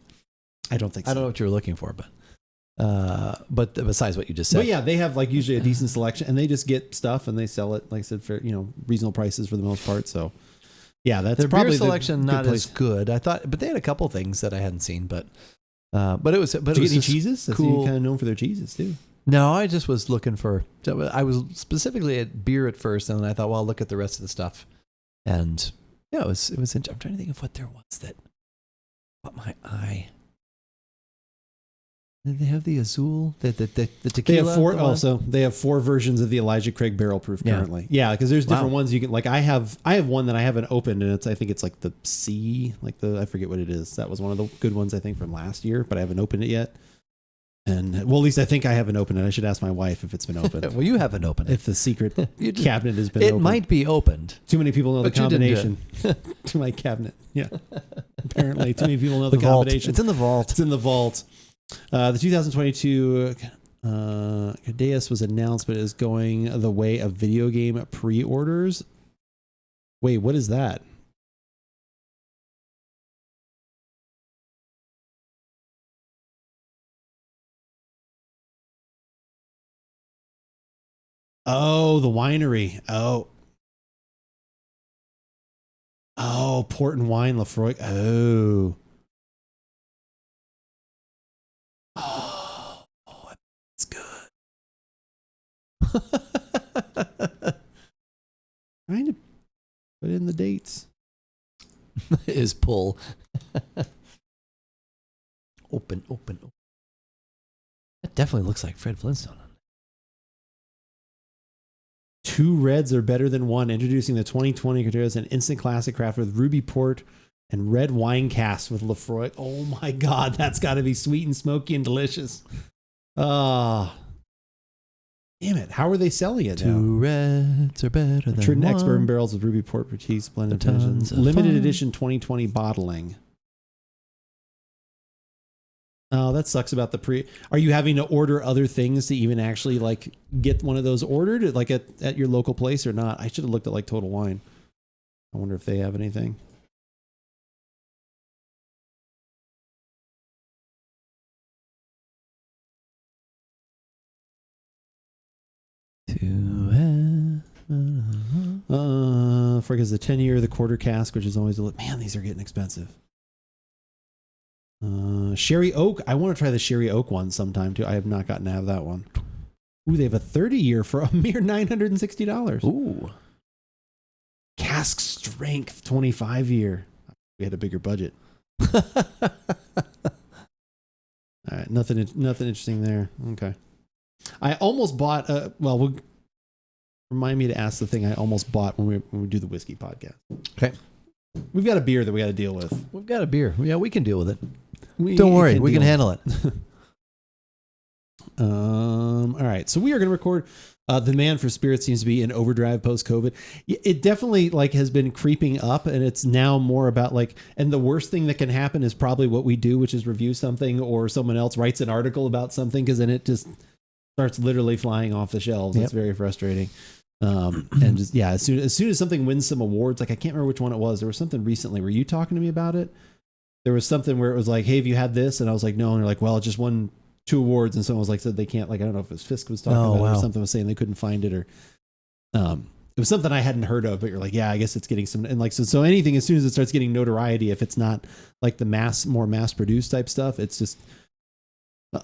I don't think so. I don't know what you were looking for, but besides what you just said. But yeah, they have like usually a decent selection and they just get stuff and they sell it, like I said, for, reasonable prices for the most part. So yeah, that's their probably beer selection not as good. I thought, but they had a couple things that I hadn't seen, but it was, Did you get any cheeses? Cool. Kind of known for their cheeses too. No, I just was looking for, I was specifically at beer at first and then I thought, well, I'll look at the rest of the stuff. And yeah, it was, I'm trying to think of what there was that caught my eye. Did they have the Azul, the tequila? They have 4 versions of the Elijah Craig barrel proof currently. Yeah, because there's different ones you can like. I have one that I haven't opened, and I think it's like the C, I forget what it is. That was one of the good ones I think from last year, but I haven't opened it yet. And at least I think I haven't opened it. I should ask my wife if it's been opened. Well, you haven't opened it. If the secret cabinet has been opened. It might be opened. Too many people know the combination to my cabinet. Yeah, apparently too many people know the combination. It's in the vault. It's in the vault. The 2022 Cadeas was announced, but is going the way of video game pre-orders. Wait, what is that? Oh, the winery. Oh. Oh, port and wine, Lafroy. Oh. Oh, it's good. Trying to put in the dates. Is pull. Open. That definitely looks like Fred Flintstone. Two reds are better than one. Introducing the 2020 Coteros, an instant classic craft with ruby port and red wine cask with Lafroy. Oh my God, that's got to be sweet and smoky and delicious. Damn it. How are they selling it now? Two reds are better than Trident one. X bourbon barrels with ruby port Batiste blended tensions. Limited edition 2020 bottling. Oh, that sucks about the pre. Are you having to order other things to even actually like get one of those ordered like at your local place or not? I should have looked at like Total Wine. I wonder if they have anything. Frick is the 10-year, the quarter cask, which is always man, these are getting expensive. Sherry Oak. I want to try the Sherry Oak one sometime too. I have not gotten to have that one. Ooh, they have a 30-year for a mere $960. Ooh. Cask strength 25-year. We had a bigger budget. All right, nothing interesting there. Okay. I almost bought remind me to ask the thing I almost bought when we do the whiskey podcast. Okay. We've got a beer that we got to deal with. We've got a beer. Yeah, we can deal with it. Don't worry, we can handle it. All right, so we are going to record. The demand for spirits seems to be in overdrive post-COVID. It definitely has been creeping up, and it's now more about and the worst thing that can happen is probably what we do, which is review something or someone else writes an article about something, because then it just starts literally flying off the shelves. Yep. It's very frustrating. And just, as soon as something wins some awards, I can't remember which one it was. There was something recently. Were you talking to me about it? There was something where it was like, hey, have you had this? And I was like, no. And they're like, well, it just won 2 awards. And someone was like, said they can't, I don't know if it was Fisk was talking about it or something was saying they couldn't find it, or it was something I hadn't heard of, but you're like, yeah, I guess it's getting some, and so anything, as soon as it starts getting notoriety, if it's not the more mass produced type stuff, it's just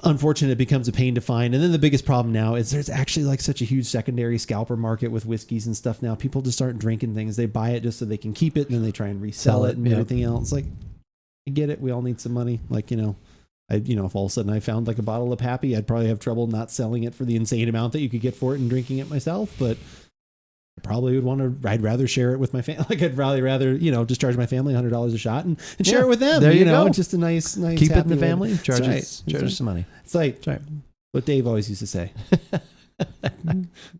unfortunate. It becomes a pain to find. And then the biggest problem now is there's actually such a huge secondary scalper market with whiskeys and stuff now. People just start drinking things. They buy it just so they can keep it, and then they try and resell it and everything else. I get it. We all need some money. If all of a sudden I found a bottle of Pappy, I'd probably have trouble not selling it for the insane amount that you could get for it and drinking it myself. But I probably would I'd rather share it with my family. I'd probably rather, just charge my family $100 a shot and share it with them. There you go. Just a nice, keep it in the family. Charge us some money. It's what Dave always used to say.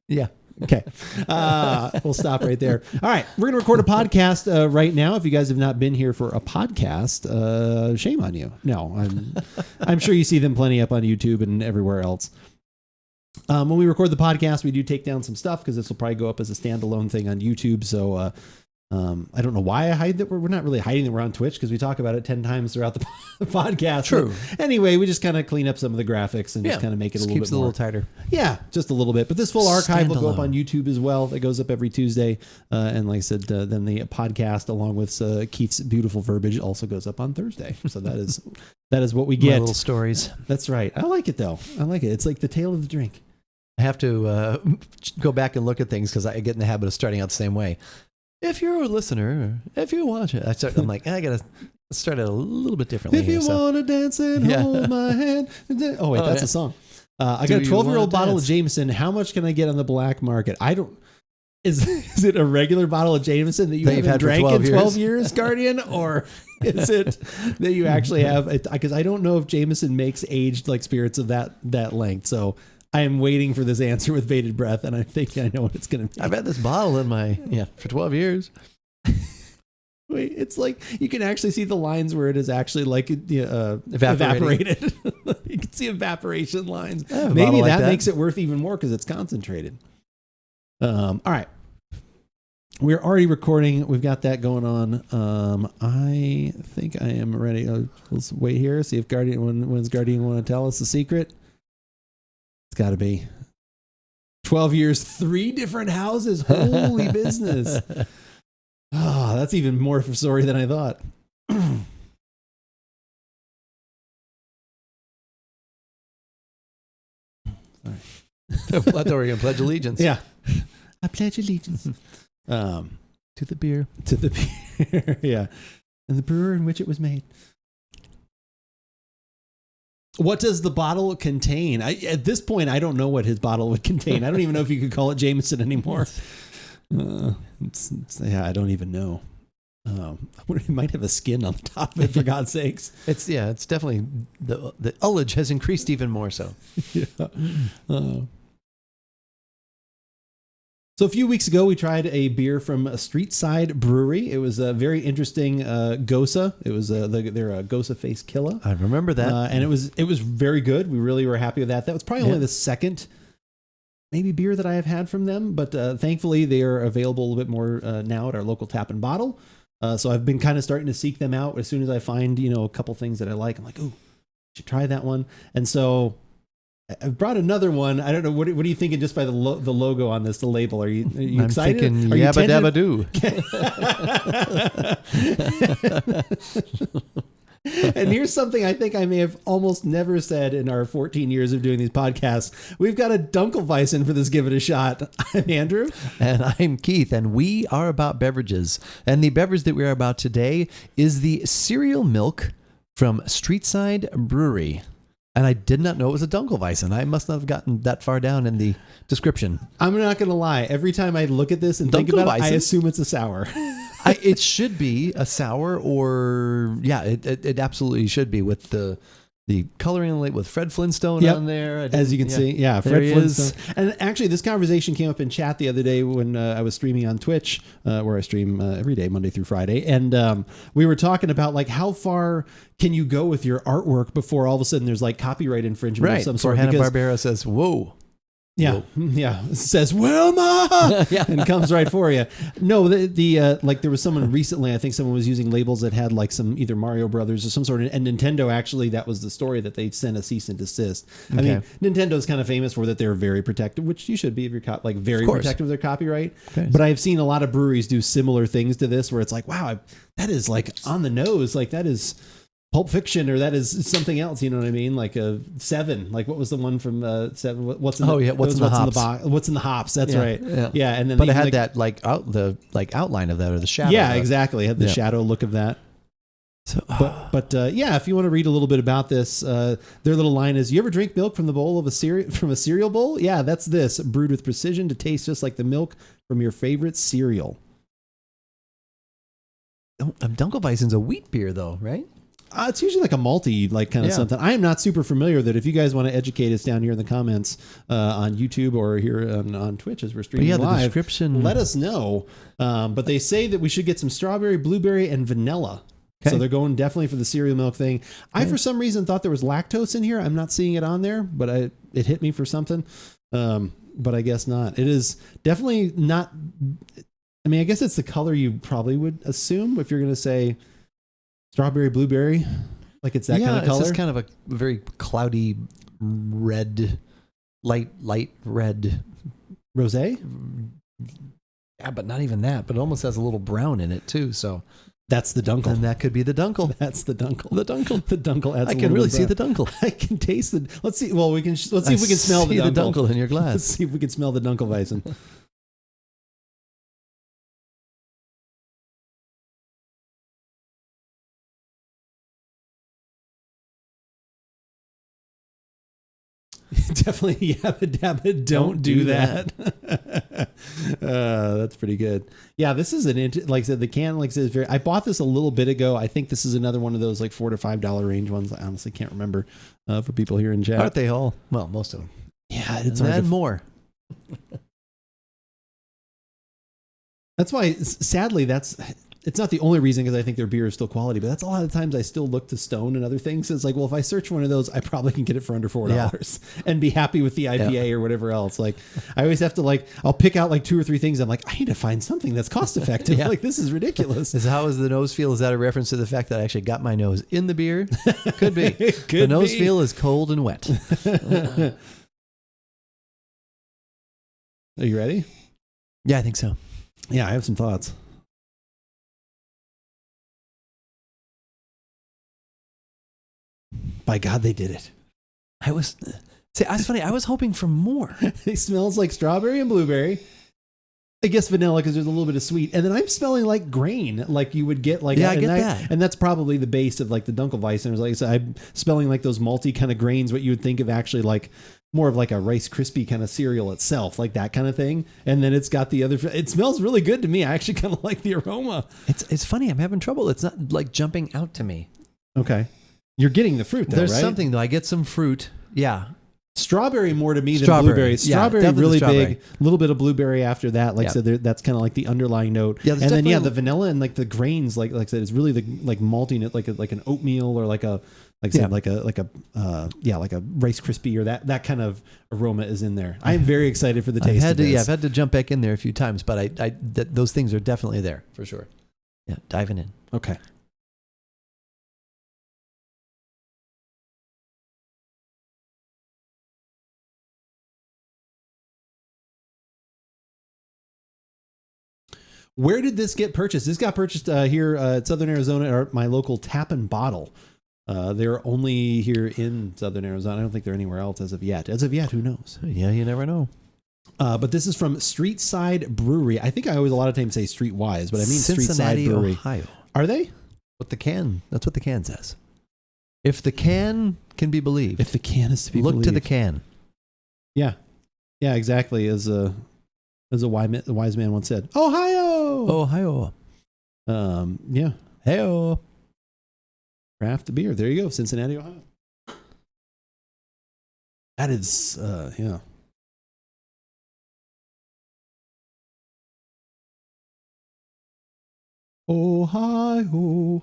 Yeah. Okay. We'll stop right there. All right. We're going to record a podcast right now. If you guys have not been here for a podcast, shame on you. No, I'm sure you see them plenty up on YouTube and everywhere else. When we record the podcast, we do take down some stuff because this will probably go up as a standalone thing on YouTube. So I don't know why I hide that. We're not really hiding that we're on Twitch because we talk about it 10 times throughout the podcast. True. But anyway, we just kind of clean up some of the graphics and just kind of make it a little bit more. Keeps it a little tighter. Yeah, just a little bit. But this full archive will go up on YouTube as well. That goes up every Tuesday. And like I said, then the podcast along with Keith's beautiful verbiage also goes up on Thursday. So that is what we get. My little stories. That's right. I like it though. I like it. It's like the tale of the drink. I have to go back and look at things because I get in the habit of starting out the same way. If you're a listener, if you watch it, I'm like, I got to start it a little bit differently. If you want to dance and hold my hand. Oh, wait, that's a song. I got a 12-year-old bottle of Jameson. How much can I get on the black market? Is it a regular bottle of Jameson that you haven't drank in 12 years, Guardian? Or is it that you actually have? Because I don't know if Jameson makes aged spirits of that length. So I am waiting for this answer with bated breath, and I think I know what it's going to be. I've had this bottle in for 12 years. Wait, it's you can actually see the lines where it is actually evaporated. You can see evaporation lines. Maybe that makes it worth even more because it's concentrated. All right. We're already recording. We've got that going on. I think I am ready. Let's wait here, see if when's Guardian want to tell us the secret. It's got to be 12 years, 3 different houses. Holy business. Oh, that's even more of a story than I thought. I thought we were going to pledge allegiance. Yeah. I pledge allegiance. To the beer. To the beer. Yeah. And the brewer in which it was made. What does the bottle contain? At this point, I don't know what his bottle would contain. I don't even know if you could call it Jameson anymore. I don't even know. It might have a skin on the top of it, for God's sakes. It's definitely, the ullage has increased even more so. Yeah. So a few weeks ago, we tried a beer from a Streetside Brewery. It was a very interesting Gosa. It was their Gosa Face Killa. I remember that, and it was very good. We really were happy with that. That was probably only the second maybe beer that I have had from them, but thankfully they are available a little bit more now at our local Tap and Bottle. So I've been kind of starting to seek them out. As soon as I find a couple things that I like, I'm like, ooh, should try that one. And so I've brought another one. I don't know. What are you thinking just by the logo on this, the label? Are you excited? I'm thinking Yabba Dabba Doo. And here's something I think I may have almost never said in our 14 years of doing these podcasts. We've got a Dunkelweizen for this Give It a Shot. I'm Andrew. And I'm Keith, and we are About Beverages. And the beverage that we are about today is the cereal milk from Streetside Brewery. And I did not know it was a Dunkelweizen. I must not have gotten that far down in the description. I'm not going to lie. Every time I look at this and think about it, I assume it's a sour. It should be a sour, or it absolutely should be with the coloring with Fred Flintstone on there. As you can see, Fred Flintstone. And actually, this conversation came up in chat the other day when I was streaming on Twitch, where I stream every day, Monday through Friday. And we were talking about like how far can you go with your artwork before all of a sudden there's like copyright infringement of some sort. Hanna-Barbera says, whoa. Yeah, yeah. It says Wilma, and comes right for you. No, the like there was someone recently. I think someone was using labels that had like some either Mario Brothers or some sort of. And Nintendo actually, that was the story that they sent a cease and desist. Okay. I mean, Nintendo's kind of famous for that. They're very protective, which you should be if you're very protective of their copyright. But I've seen a lot of breweries do similar things to this, where it's like, wow, that is like on the nose, like that is Pulp Fiction, or that is something else, you know what I mean? Like a Seven, like what was the one from Seven? What's in the hops? That's right. Yeah, and then but it had that outline of that, or the shadow. Yeah, exactly. It had the shadow look of that. So, but if you want to read a little bit about this, their little line is: "You ever drink milk from the bowl of a cereal bowl? Yeah, that's this, brewed with precision to taste just like the milk from your favorite cereal." Dunkelweizen's a wheat beer, though, right? It's usually like a malty, like kind of something. I am not super familiar with it. If you guys want to educate us down here in the comments on YouTube or here on Twitch as we're streaming live, the description, let us know. But they say that we should get some strawberry, blueberry, and vanilla. Okay. So they're going definitely for the cereal milk thing. Okay. I, for some reason, thought there was lactose in here. I'm not seeing it on there, but it hit me for something. But I guess not. It is definitely not. I mean, I guess it's the color you probably would assume if you're going to say strawberry, blueberry, like it's that kind of color. It's just kind of a very cloudy red, light red. Rosé? Yeah, but not even that. But it almost has a little brown in it too. So that's the Dunkel. And that could be the Dunkel. That's the Dunkel. The Dunkel. The Dunkel adds I can really see the Dunkel. I can taste the. Let's see. Well, let's see if we can smell the Dunkel. The Dunkel in your glass. Let's see if we can smell the Dunkelweizen. Definitely Yabba Dabba don't do that. That's pretty good. Yeah, this is like I said, the can, like I said, is very. I bought this a little bit ago. I think this is another one of those like $4 to $5 range ones. I honestly can't remember for people here in chat. Aren't they all? Well, most of them. Yeah, it's and more. That's why, sadly, it's not the only reason, because I think their beer is still quality, but that's a lot of times I still look to Stone and other things. It's like, well, if I search for one of those, I probably can get it for under $4 and be happy with the IPA or whatever else. Like, I always have to I'll pick out like 2 or 3 things. I'm like, I need to find something that's cost effective. Like, this is ridiculous. How does the nose feel? Is that a reference to the fact that I actually got my nose in the beer? Could be. The nose feel is cold and wet. Are you ready? Yeah, I think so. Yeah, I have some thoughts. By God, they did it. That's funny. I was hoping for more. It smells like strawberry and blueberry. I guess vanilla because there's a little bit of sweet. And then I'm smelling like grain, like you would get. Like, yeah, I get that. And that's probably the base of like the Dunkelweizen. Like I said, I'm smelling like those malty kind of grains, what you would think of actually like more of like a Rice Krispie kind of cereal itself, like that kind of thing. And then it's got the other, it smells really good to me. I actually kind of like the aroma. It's funny. I'm having trouble. It's not like jumping out to me. Okay. You're getting the fruit though, There's right? something though. I get some fruit. Yeah. Strawberry more to me than blueberry. Strawberry really strawberry. big. A little bit of blueberry after that. Like I Yeah. said, that's kind of like the underlying note. Yeah, and then the vanilla and like the grains, like I said, it's really the like malting it, like an oatmeal or like a like I said, like a Rice Krispie or that kind of aroma is in there. I am very excited for the taste of this. I've had to jump back in there a few times, but those things are definitely there for sure. Yeah, diving in. Okay. Where did this get purchased? This got purchased here at Southern Arizona at my local Tap and Bottle. They're only here in Southern Arizona. I don't think they're anywhere else as of yet. As of yet, who knows? Yeah, you never know. But this is from Streetside Brewery. I think I always a lot of times say Streetwise, but I mean Cincinnati, Streetside Brewery. Ohio. Are they? That's what the can says. If the can be believed. If the can is to be believed. Look to the can. Yeah. Yeah, exactly. As a wise man once said, Ohio. Yeah. Hey-o. Craft beer. There you go. Cincinnati, Ohio. That is, yeah. Ohio.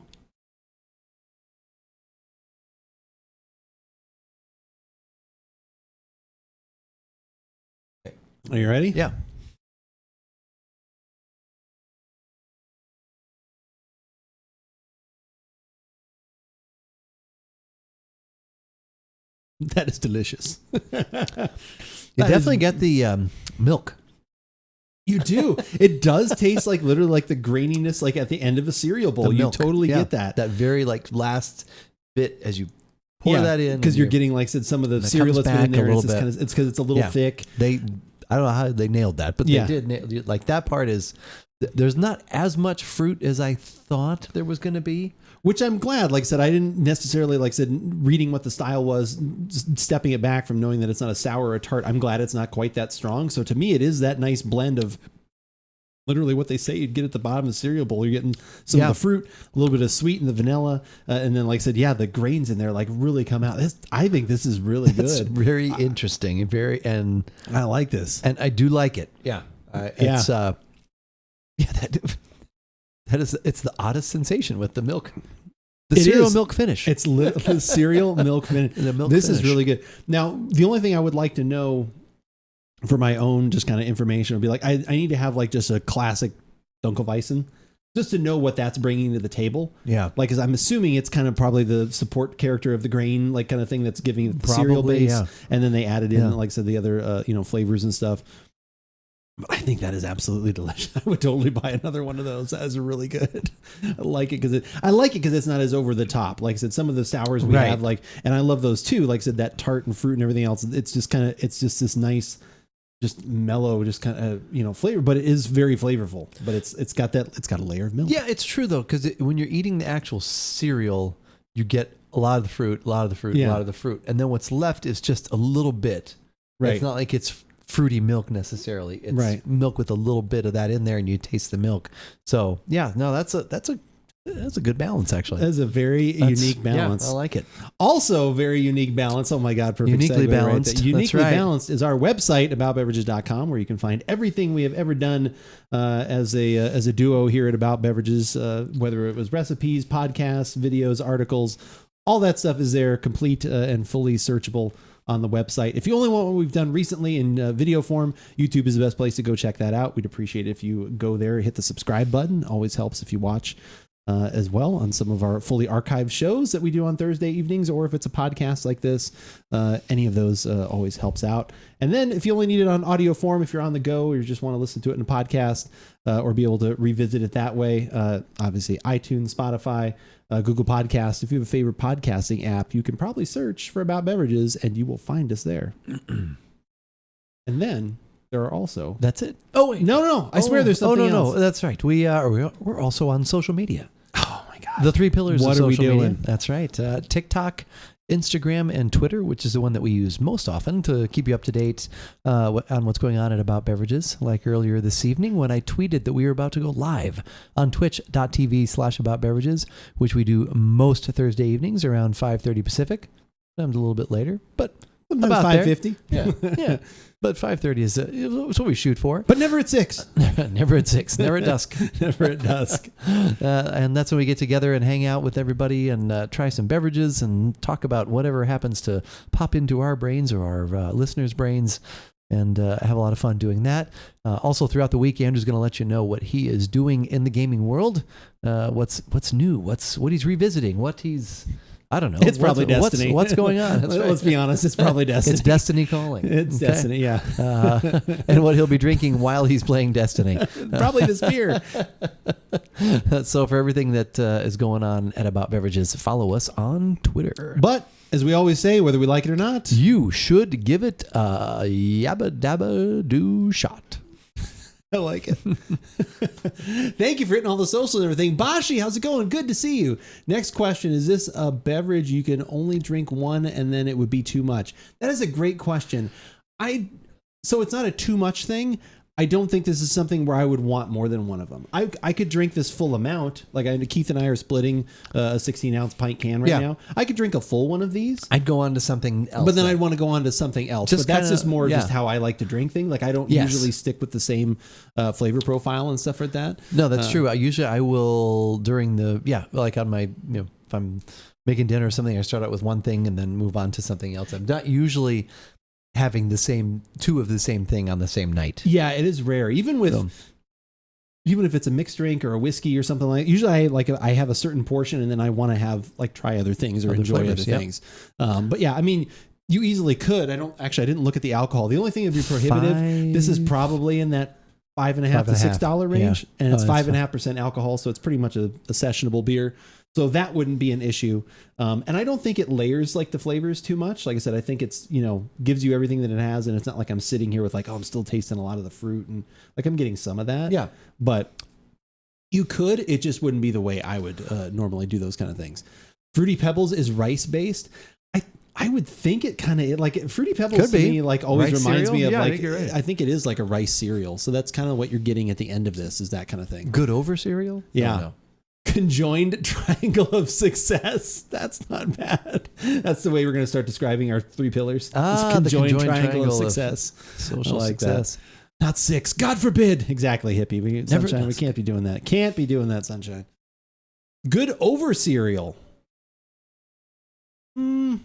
Are you ready? Yeah. That is delicious. You definitely get the milk. You do. It does taste like literally like the graininess, like at the end of a cereal bowl. You totally get that. That very like last bit as you pour that in. Because you're getting, like I said, some of the cereal that's been in there. It's because it's a little thick. I don't know how they nailed that, but they did nail, like that part is, there's not as much fruit as I thought there was going to be. Which I'm glad. Like I said, I didn't necessarily, like I said, reading what the style was, just stepping it back from knowing that it's not a sour or a tart. I'm glad it's not quite that strong. So to me, it is that nice blend of literally what they say you'd get at the bottom of the cereal bowl. You're getting some of the fruit, a little bit of sweet in the vanilla. And then, like I said, the grains in there like really come out. I think this is really good. It's very interesting and I like this. And I do like it. Yeah. It's, it's the oddest sensation with the milk. The cereal milk finish. It's the cereal milk finish. This is really good. Now, the only thing I would like to know for my own just kind of information would be like, I need to have like just a classic Dunkelweizen just to know what that's bringing to the table. Yeah. Like, cause I'm assuming it's kind of probably the support character of the grain, like kind of thing that's giving it the cereal base. Yeah. And then they added in, like I said, the other, flavors and stuff. But I think that is absolutely delicious. I would totally buy another one of those. That is really good. I like it because it's not as over the top. Like I said, some of the sours we have, like, and I love those too. Like I said, that tart and fruit and everything else. It's just this nice, just mellow, just kind of flavor. But it is very flavorful. But it's got a layer of milk. Yeah, it's true though, because when you're eating the actual cereal, you get a lot of the fruit, and then what's left is just a little bit. Right. It's not like it's fruity milk necessarily. It's milk with a little bit of that in there, and you taste the milk. So that's a good balance actually. That's a very unique balance. Yeah, I like it. Also, very unique balance. Oh my God, perfect. Uniquely balanced. Right. Uniquely balanced is our website, AboutBeverages.com, where you can find everything we have ever done as a duo here at About Beverages, whether it was recipes, podcasts, videos, articles, all that stuff is there, complete and fully searchable on the website. If you only want what we've done recently in video form, YouTube is the best place to go check that out. We'd appreciate it if you go there, hit the subscribe button. Always helps if you watch as well on some of our fully archived shows that we do on Thursday evenings, or if it's a podcast like this, any of those always helps out. And then if you only need it on audio form, if you're on the go or you just want to listen to it in a podcast or be able to revisit it that way, obviously iTunes, Spotify, Google Podcast. If you have a favorite podcasting app, you can probably search for About Beverages and you will find us there. And then there are also... That's it? Oh, wait. No. I swear there's something else. No. That's right. We're also on social media. Oh, my God. The 3 pillars of social media. What are we doing? That's right. TikTok, Instagram, and Twitter, which is the one that we use most often to keep you up to date on what's going on at About Beverages. Like earlier this evening when I tweeted that we were about to go live on twitch.tv/AboutBeverages, which we do most Thursday evenings around 5:30 Pacific. Sometimes a little bit later, but about 5:50. Yeah. But 5:30 is what we shoot for. But never at 6. Never at 6. Never at dusk. Never at dusk. And that's when we get together and hang out with everybody and try some beverages and talk about whatever happens to pop into our brains or our listeners' brains, and have a lot of fun doing that. Also, throughout the week, Andrew's going to let you know what he is doing in the gaming world, what's new, what he's revisiting, what he's... I don't know. It's probably Destiny. What's going on? Let's be honest. It's probably Destiny. It's Destiny calling. It's Destiny, yeah. And what he'll be drinking while he's playing Destiny. Probably this beer. So for everything that is going on at About Beverages, follow us on Twitter. But as we always say, whether we like it or not, you should give it a yabba dabba do shot. I like it. Thank you for hitting all the social and everything. Bashi, how's it going? Good to see you. Next question. Is this a beverage you can only drink one and then it would be too much? That is a great question. So it's not a too much thing. I don't think this is something where I would want more than one of them. I could drink this full amount. Like Keith and I are splitting a 16-ounce pint can right now. I could drink a full one of these. I'd go on to something else. But then I'd want to go on to something else. But that's just more just how I like to drink things. Like I don't usually stick with the same flavor profile and stuff like that. No, that's true. I will during the, like on my, if I'm making dinner or something, I start out with one thing and then move on to something else. I'm not usually having two of the same thing on the same night. Yeah, it is rare. Even if it's a mixed drink or a whiskey or something like that, usually I have a certain portion and then I want to have try other things or enjoy flavors, other things. But yeah, I mean, you easily could. I didn't look at the alcohol. The only thing that would be prohibitive, this is probably in that $5.50 to $6 range, and it's 5.5% alcohol, so it's pretty much a sessionable beer. So that wouldn't be an issue. And I don't think it layers the flavors too much. Like I said, I think it's, gives you everything that it has. And it's not like I'm sitting here with I'm still tasting a lot of the fruit and I'm getting some of that. Yeah. But you could, it just wouldn't be the way I would normally do those kind of things. Fruity Pebbles is rice based. I would think it kind of Fruity Pebbles to me always rice reminds cereal? Me of I think, right. I think it is like a rice cereal. So that's kind of what you're getting at the end of this is that kind of thing. Good over cereal? Yeah. No. Conjoined triangle of success. That's not bad. That's the way we're going to start describing our 3 pillars. The conjoined triangle of success. Social success. That. Not 6. God forbid. Exactly, hippie. Sunshine, we can't be doing that. Can't be doing that, Sunshine. Good over cereal. There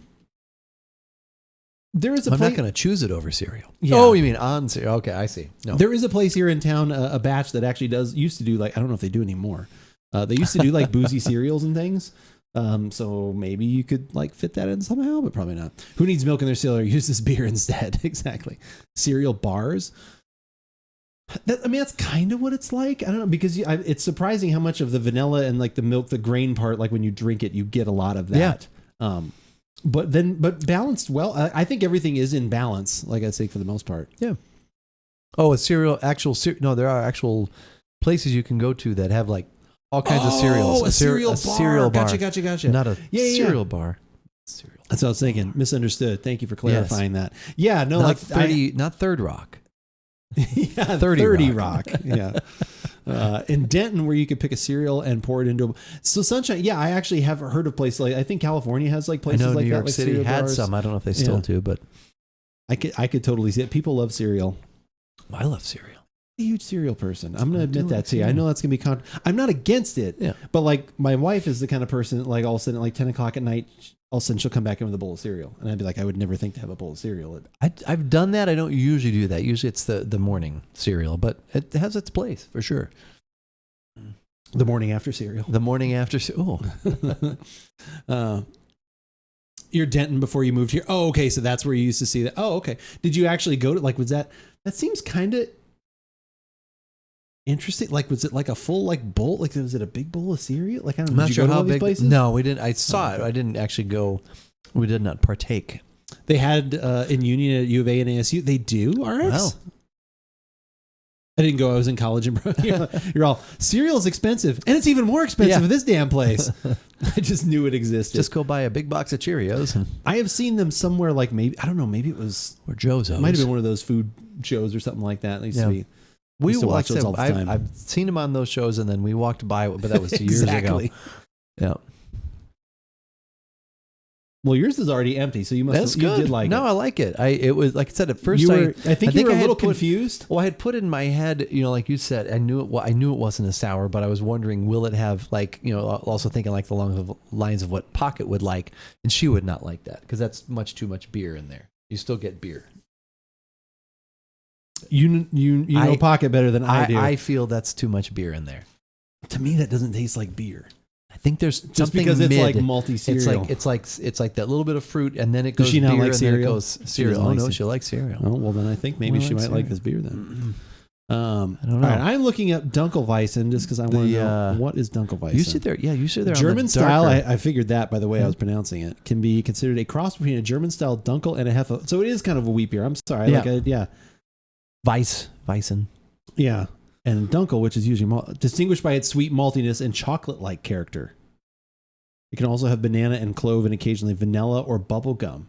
is I'm not going to choose it over cereal. Yeah. Oh, you mean on cereal? Okay, I see. No. There is a place here in town, a batch that actually used to do I don't know if they do anymore. They used to do boozy cereals and things. So maybe you could fit that in somehow, but probably not. Who needs milk in their cereal? Use this beer instead. Exactly. Cereal bars. That's kind of what it's like. I don't know, because it's surprising how much of the vanilla and the milk, the grain part, when you drink it, you get a lot of that. Yeah. But balanced well. I think everything is in balance, like I say, for the most part. Yeah. Oh, no, there are actual places you can go to that have all kinds of cereals. A cereal bar. Gotcha. Not a cereal bar. Cereal. That's what I was thinking. Misunderstood. Thank you for clarifying that. Yeah, no, not Third Rock. Yeah, 30 Rock. Yeah. In Denton, where you could pick a cereal and pour it into so Sunshine. Yeah, I actually have heard of places I think California has places I know like New York that. City had bars. Some. I don't know if they still do, but I could totally see it. People love cereal. I love cereal. A huge cereal person. I'm going to admit that to you. I know that's going to be I'm not against it, but my wife is the kind of person that all of a sudden at 10 o'clock at night, all of a sudden she'll come back in with a bowl of cereal. And I'd be I would never think to have a bowl of cereal. I've done that. I don't usually do that. Usually it's the morning cereal, but it has its place for sure. The morning after cereal. The morning after. You're Denton before you moved here. Oh, okay. So that's where you used to see that. Oh, okay. Did you actually go to, like, was that seems kind of interesting. Like, was it like a full, like, bowl? Like, was it a big bowl of cereal? Like, I don't know. I'm not sure how big. Places? No, we didn't. I saw it. I didn't actually go. We did not partake. They had in Union at U of A and ASU. They do, RX? Wow. I didn't go. I was in college. And you're all, cereal's expensive. And it's even more expensive at this damn place. I just knew it existed. Just go buy a big box of Cheerios. I have seen them somewhere, like, maybe, I don't know, maybe it was. Or Joe's. It might have been one of those food shows or something like that. They used to be. We watch those all the time. I've seen them on those shows, and then we walked by, but that was 2 years ago. Yeah. Well, yours is already empty, so you must. That's you good. Did like no, it. I like it. It was, like I said, at first I think you were a little confused. Well, I had put in my head, like you said, I knew it wasn't a sour, but I was wondering, will it have, like, also thinking like the lines of what Pocket would like, and she would not like that because that's too much beer in there. You still get beer. You know Pocket better than I do. I feel that's too much beer in there. To me, that doesn't taste like beer. I think there's just something because it's mid. like malty cereal. It's like that little bit of fruit, and then it goes. Does she not beer, like and cereal? Then it goes cereal. Oh no, she likes cereal. Oh well, then I think maybe she might like this beer then. I don't know. All right, I'm looking up Dunkelweizen just because I want to know what is Dunkelweizen. Usually they're German style. I figured that by the way I was pronouncing it. Can be considered a cross between a German style Dunkel and a Hefe. So it is kind of a wheat beer. I'm sorry. Weizen. Yeah, and Dunkel, which is usually distinguished by its sweet maltiness and chocolate-like character. It can also have banana and clove and occasionally vanilla or bubble gum.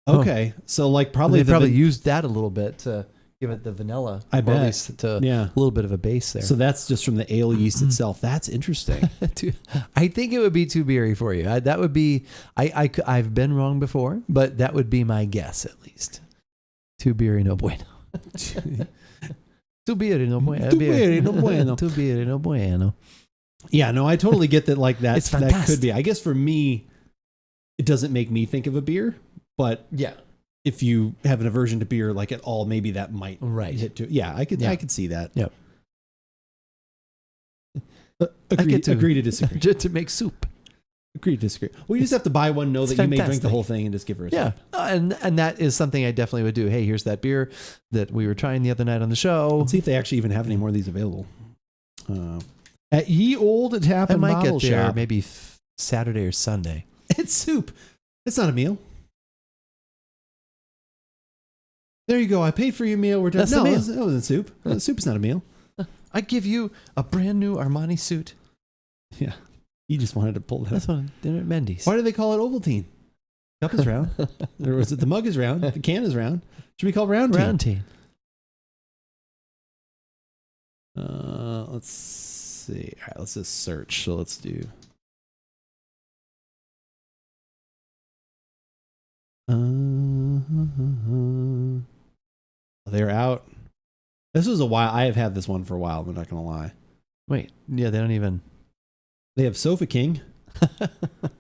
Okay, so like probably they used that a little bit to give it the vanilla. I bet. At least to a little bit of a base there. So that's just from the ale yeast itself. That's interesting. I think it would be too beery for you. That would be. I've been wrong before, but that would be my guess at least. Too beery, no bueno. Too beery, no bueno. Too beery, no bueno. Too beery, no bueno. Yeah, no, I totally get that. Like that, it's fantastic. That could be. I guess for me, it doesn't make me think of a beer, but yeah, if you have an aversion to beer, like at all, maybe that might hit to. Yeah, I could see that. Yep. Agree to disagree. Just to make soup. Agree to disagree. Well, you just have to buy one, know that you may drink the whole thing, and just give her a sip. And that is something I definitely would do. Hey, here's that beer that we were trying the other night on the show. Let's see if they actually even have any more of these available. At Ye Old Tap and Bottle Shop. Maybe Saturday or Sunday. It's soup. It's not a meal. There you go. I paid for your meal. We're done. That's the meal. That wasn't soup. Soup is not a meal. I give you a brand new Armani suit. Yeah. You just wanted to pull that. That's what dinner at Mendy's. Why do they call it Ovaltine? Cup is round. Or was it the mug is round? The can is round. Should we call it Round Teen? Round Teen. Let's see. All right, let's just search. So let's do. They're out. This was a while. I have had this one for a while. I'm not going to lie. Wait. Yeah, they don't even. They have Sofa King.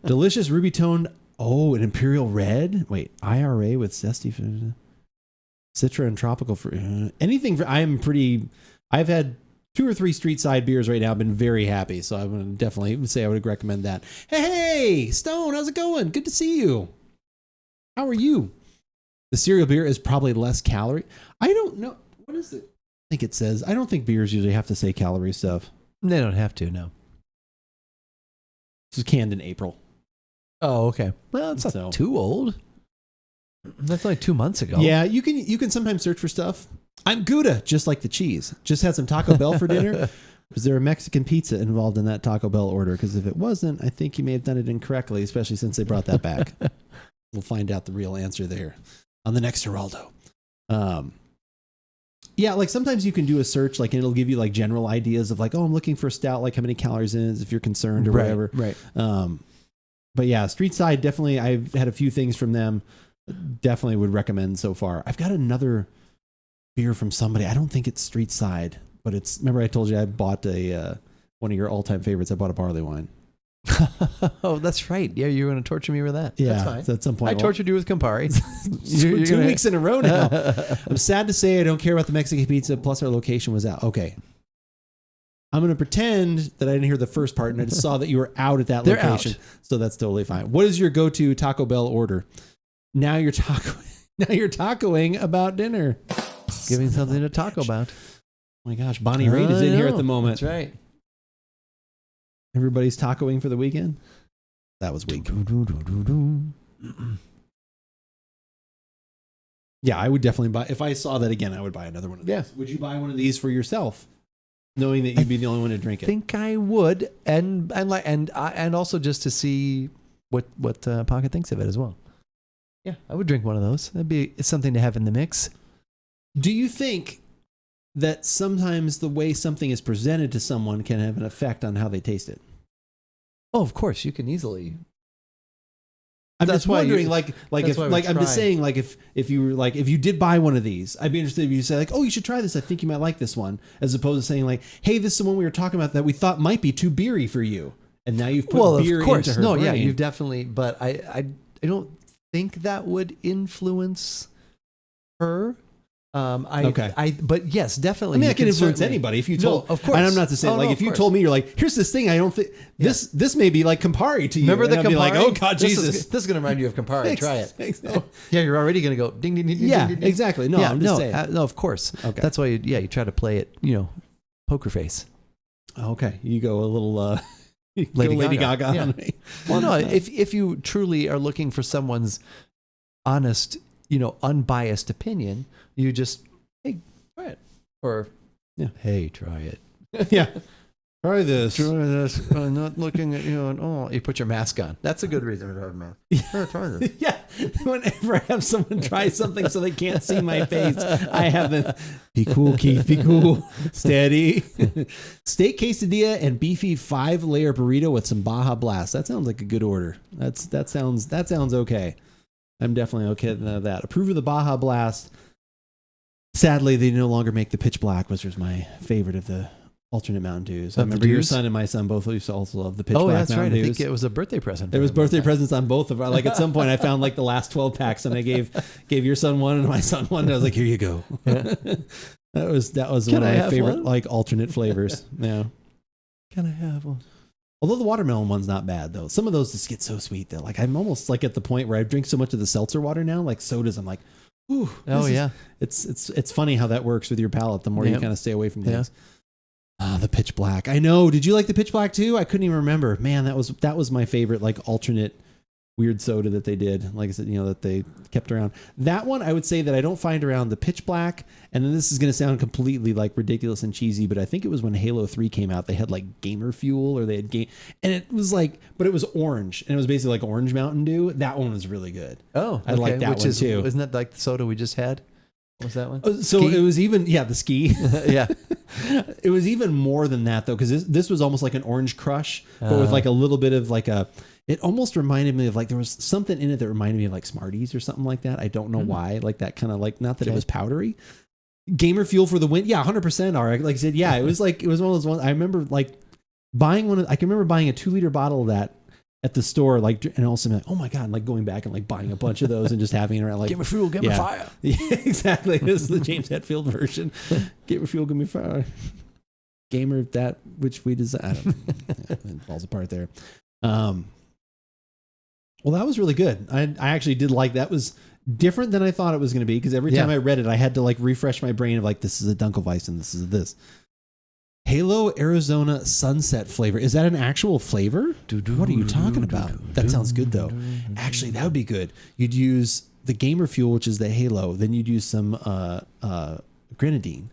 Delicious ruby toned. Oh, an Imperial Red. Wait, IRA with zesty food. Citra and tropical fruit. Anything for. I've had 2 or 3 Streetside beers right now. I've been very happy. So I would definitely say I would recommend that. Hey, Stone, how's it going? Good to see you. How are you? The cereal beer is probably less calorie. I don't know. What is it? I think it says. I don't think beers usually have to say calorie stuff. They don't have to, no. This is canned in April. Oh, okay. Well, it's not too old. That's like 2 months ago. Yeah, you can sometimes search for stuff. I'm Gouda, just like the cheese. Just had some Taco Bell for dinner. Was there a Mexican pizza involved in that Taco Bell order? Because if it wasn't, I think you may have done it incorrectly, especially since they brought that back. We'll find out the real answer there on the next Geraldo. Yeah, like sometimes you can do a search, like, and it'll give you like general ideas of like, oh, I'm looking for a stout, like how many calories in it, if you're concerned or whatever. Right. But yeah, Streetside, definitely, I've had a few things from them. Definitely would recommend so far. I've got another beer from somebody. I don't think it's Streetside, but it's, remember I told you I bought one of your all-time favorites. I bought a barley wine. Oh, that's right. Yeah, you were going to torture me with that. Yeah, that's fine. So at some point I tortured you with Campari. you're 2 weeks in a row now. I'm sad to say I don't care about the Mexican pizza. Plus, our location was out. Okay. I'm going to pretend that I didn't hear the first part and I just saw that you were out at that location. So that's totally fine. What is your go-to Taco Bell order? Now you're tacoing about dinner. Giving something to taco about. Oh my gosh, Bonnie Raitt is in here at the moment. That's right. Everybody's tacoing for the weekend. That was weak. Yeah, I would definitely buy. If I saw that again, I would buy another one of these. Yeah. Would you buy one of these for yourself, knowing that you'd be the only one to drink it? I think I would, and also just to see what Pocket thinks of it as well. Yeah, I would drink one of those. It's something to have in the mix. Do you think that sometimes the way something is presented to someone can have an effect on how they taste it? Oh, of course, you can easily. I'm just wondering, I'm just saying, like, if you did buy one of these, I'd be interested if you say, like, oh, you should try this. I think you might like this one, as opposed to saying, like, hey, this is the one we were talking about that we thought might be too beery for you, and now you've put beer into her brain. Yeah, you've definitely. But I don't think that would influence her. But yes, definitely. I mean, I can influence anybody if you told. No, of course. And I'm not to say if you told me you're like, here's this thing. I don't think this may be like Campari to you. Remember the Campari? Like, oh God, Jesus, this is going to remind you of Campari. Try it. Exactly. Oh, yeah, you're already going to go ding ding ding. Yeah, ding, ding, ding. exactly. No, I'm just saying. No, of course. Okay. That's why you try to play it. Poker face. Okay, you go a little. Lady Gaga. On me. Well, no, if you truly are looking for someone's honest, unbiased opinion, you just. Hey, try it. Or, hey, try it. Yeah. Try this. I'm not looking at you at all. You put your mask on. That's a good reason to have a mask. Yeah, try this. Yeah. Whenever I have someone try something so they can't see my face, I have them. Be cool, Keith. Be cool. Steady. Steak quesadilla and beefy 5-layer burrito with some Baja Blast. That sounds like a good order. That sounds okay. I'm definitely okay with that. Approve of the Baja Blast. Sadly, they no longer make the Pitch Black, which was my favorite of the alternate Mountain Dews. I remember your son and my son both used to also love the Pitch Black Mountain Dews. Oh, that's right. I think it was a birthday present. There was birthday presents on both of us. Like at some point, I found like the last 12 packs, and I gave your son one and my son one. And I was like, "Here you go." Yeah. that was one of my favorite like alternate flavors. Yeah. Can I have one? Although the watermelon one's not bad though. Some of those just get so sweet though. Like I'm almost like at the point where I drink so much of the seltzer water now, like sodas. I'm like. Ooh, it's funny how that works with your palate. The more you kind of stay away from things. The Pitch Black. I know. Did you like the Pitch Black too? I couldn't even remember. Man, that was my favorite like alternate weird soda that they did. Like I said, that they kept around. That one I would say that I don't find around the Pitch Black. And then this is going to sound completely like ridiculous and cheesy, but I think it was when Halo 3 came out. They had like Gamer Fuel or they had and it was like, but it was orange and it was basically like Orange Mountain Dew. That one was really good. Oh, I like that one too. Isn't that like the soda we just had? What was that one? So Ski? It was even, the Ski. Yeah. It was even more than that though, because this was almost like an Orange Crush, but with like a little bit of like it almost reminded me of like, there was something in it that reminded me of like Smarties or something like that. I don't know why, like that kind of like, not that it was powdery. Gamer Fuel for the win. Yeah, 100% are. Like I said, it was one of those ones. I remember like buying one. I can remember buying a 2-liter bottle of that at the store, like, and also like, oh my God, and like going back and like buying a bunch of those and just having it around. Like, Gamer Fuel, Gamer Fire. Yeah, exactly. This is the James Hetfield version. Gamer Fuel, Gamer Fire. Gamer that which we design. It falls apart there. Well, that was really good. I actually did like that. Was different than I thought it was going to be, because every time I read it, I had to like refresh my brain of like, this is a Dunkelweizen, this is this. Halo Arizona Sunset flavor. Is that an actual flavor? What are you talking about? That sounds good though. Actually, that would be good. You'd use the Gamer Fuel, which is the Halo. Then you'd use some grenadine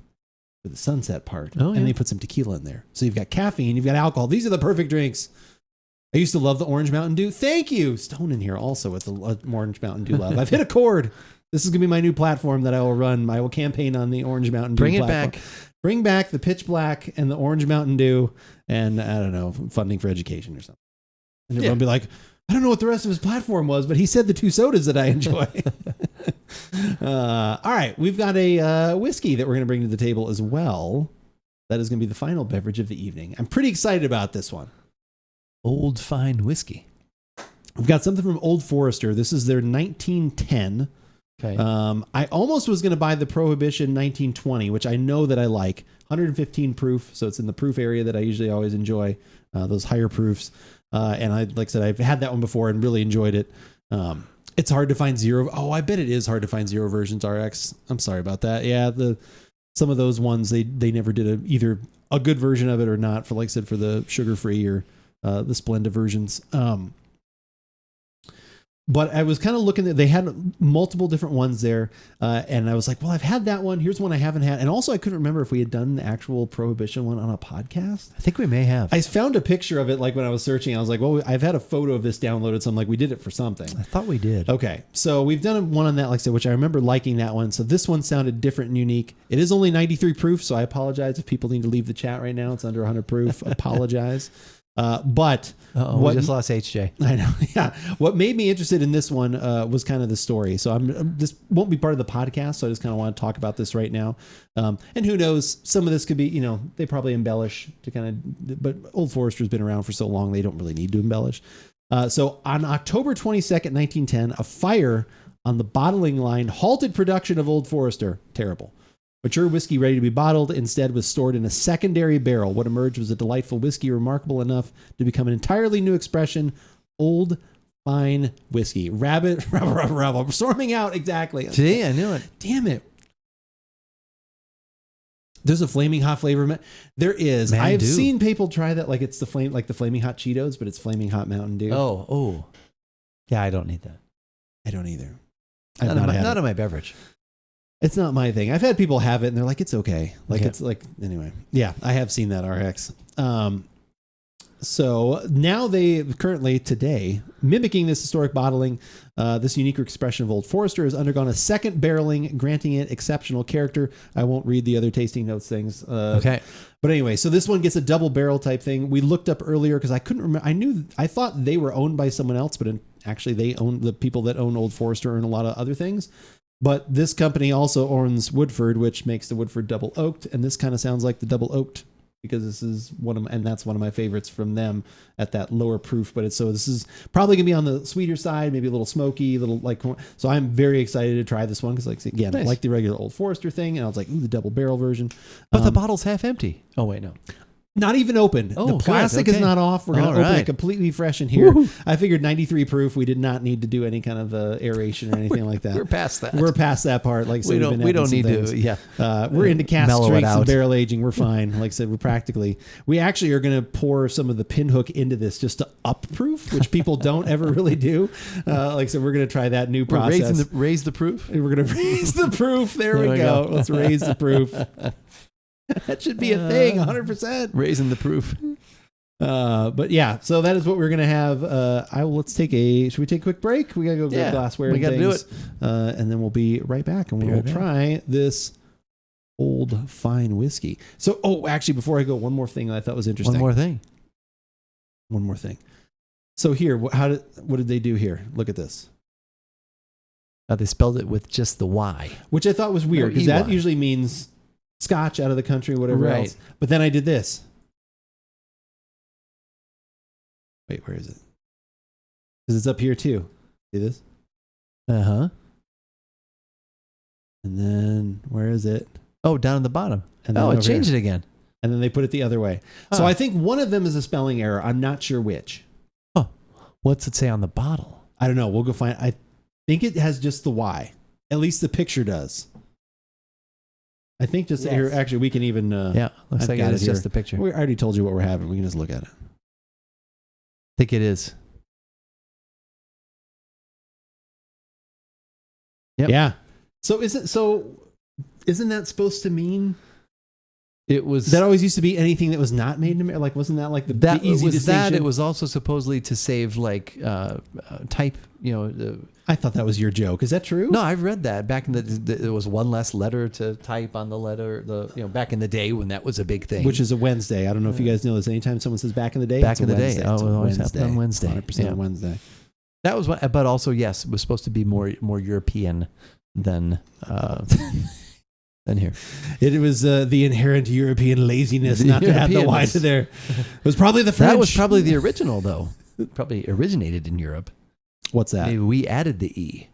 for the Sunset part. Oh, yeah. And they put some tequila in there. So you've got caffeine, you've got alcohol. These are the perfect drinks. I used to love the Orange Mountain Dew. Thank you. Stone in here also with the Orange Mountain Dew love. I've hit a chord. This is going to be my new platform that I will run. I will campaign on the Orange Mountain Dew platform. Bring it back. Bring back the Pitch Black and the Orange Mountain Dew and, I don't know, funding for education or something. And everyone will be like, I don't know what the rest of his platform was, but he said the 2 sodas that I enjoy. All right. We've got a whiskey that we're going to bring to the table as well. That is going to be the final beverage of the evening. I'm pretty excited about this one. Old Fine Whiskey. We've got something from Old Forester. This is their 1910 Okay. I almost was going to buy the Prohibition 1920, which I know that I like. 115 proof, so it's in the proof area that I usually always enjoy, those higher proofs. And like I said, I've had that one before and really enjoyed it. It's hard to find zero. Oh, I bet it is hard to find zero versions RX. I'm sorry about that. Yeah, some of those ones they never did either a good version of it or not. For like I said, for the sugar free or the Splenda versions. But I was kind of looking at, they had multiple different ones there. And I was like, well, I've had that one. Here's one I haven't had. And also I couldn't remember if we had done the actual Prohibition one on a podcast. I think we may have. I found a picture of it like when I was searching. I was like, well, I've had a photo of this downloaded. So I'm like, we did it for something. I thought we did. Okay. So we've done one on that, like I said, which I remember liking that one. So this one sounded different and unique. It is only 93 proof. So I apologize if people need to leave the chat right now. It's under 100 proof. Apologize. But we just lost HJ. I know. Yeah. What made me interested in this one was kind of the story. So this won't be part of the podcast. So I just kind of want to talk about this right now. And who knows, some of this could be, they probably embellish to kind of, but Old Forester's been around for so long, they don't really need to embellish. So on October 22nd, 1910, a fire on the bottling line halted production of Old Forester. Terrible. Mature whiskey ready to be bottled instead was stored in a secondary barrel. What emerged was a delightful whiskey remarkable enough to become an entirely new expression, old fine whiskey. Rabbit, storming out, exactly. See, I knew it. Damn it. There's a flaming hot flavor. There is. I've seen people try that like it's the flaming hot Cheetos, but it's flaming hot Mountain Dew. Oh. Yeah, I don't need that. I don't either. Not on my beverage. It's not my thing. I've had people have it and they're like, it's okay. It's like, anyway. Yeah, I have seen that RX. So now today, mimicking this historic bottling, this unique expression of Old Forester has undergone a second barreling, granting it exceptional character. I won't read the other tasting notes things. Okay. But anyway, so this one gets a double barrel type thing. We looked up earlier because I couldn't remember. I thought they were owned by someone else, but actually the people that own Old Forester own a lot of other things. But this company also owns Woodford, which makes the Woodford double oaked. And this kind of sounds like the double oaked because this is that's one of my favorites from them at that lower proof. But this is probably gonna be on the sweeter side, maybe a little smoky, so I'm very excited to try this one. Cause nice. I like the regular Old Forester thing. And I was like, ooh, the double barrel version. But the bottle's half empty. Oh wait, no. Not even open. Oh, the plastic is not off. We're going to open it completely fresh in here. Woo-hoo. I figured 93 proof. We did not need to do any kind of aeration or anything like that. We're past that. We're past that part. Like I said, we don't need things. To. Yeah, we're into cask strengths and barrel aging. We're fine. Like I said, we actually are going to pour some of the Pinhook into this just to up proof, which people don't ever really do. Like I said, we're going to try that new process. Raise the proof. We're going to raise the proof. There we go. Let's raise the proof. That should be a thing, 100%. Raising the proof. But yeah, so that is what we're going to have. Should we take a quick break? We got to go grab glassware and things. We got to do it. And then we'll be right back and we'll try this old fine whiskey. So, actually, before I go, one more thing that I thought was interesting. One more thing. So here, what did they do here? Look at this. They spelled it with just the Y. Which I thought was weird because that usually means Scotch, out of the country, whatever else. But then I did this. Wait, where is it? Because it's up here too. See this? Uh-huh. And then where is it? Oh, down at the bottom. And it changed it again. And then they put it the other way. So I think one of them is a spelling error. I'm not sure which. Huh. What's it say on the bottle? I don't know. We'll go find it. I think it has just the Y. At least the picture does. I think just here, actually, we can even... looks like it's just the picture. I already told you what we're having. We can just look at it. I think it is. Yep. Yeah. So isn't that supposed to mean... It was... That always used to be anything that was not made in America? Like, wasn't that like the easy distinction? It was also supposedly to save, type, I thought that was your joke. Is that true? No, I've read that. Back in there was one less letter to type on the letter, back in the day when that was a big thing. Which is a Wednesday. I don't know if you guys know this. Anytime someone says back in the day, back in the Wednesday. day. Oh, it always happened on Wednesday. 100% on Wednesday. That was one, but also, yes, it was supposed to be more European than here. It was the inherent European laziness not to add the Y to there. It was probably the French. That was probably the original, though. Probably originated in Europe. What's that? Maybe we added the E.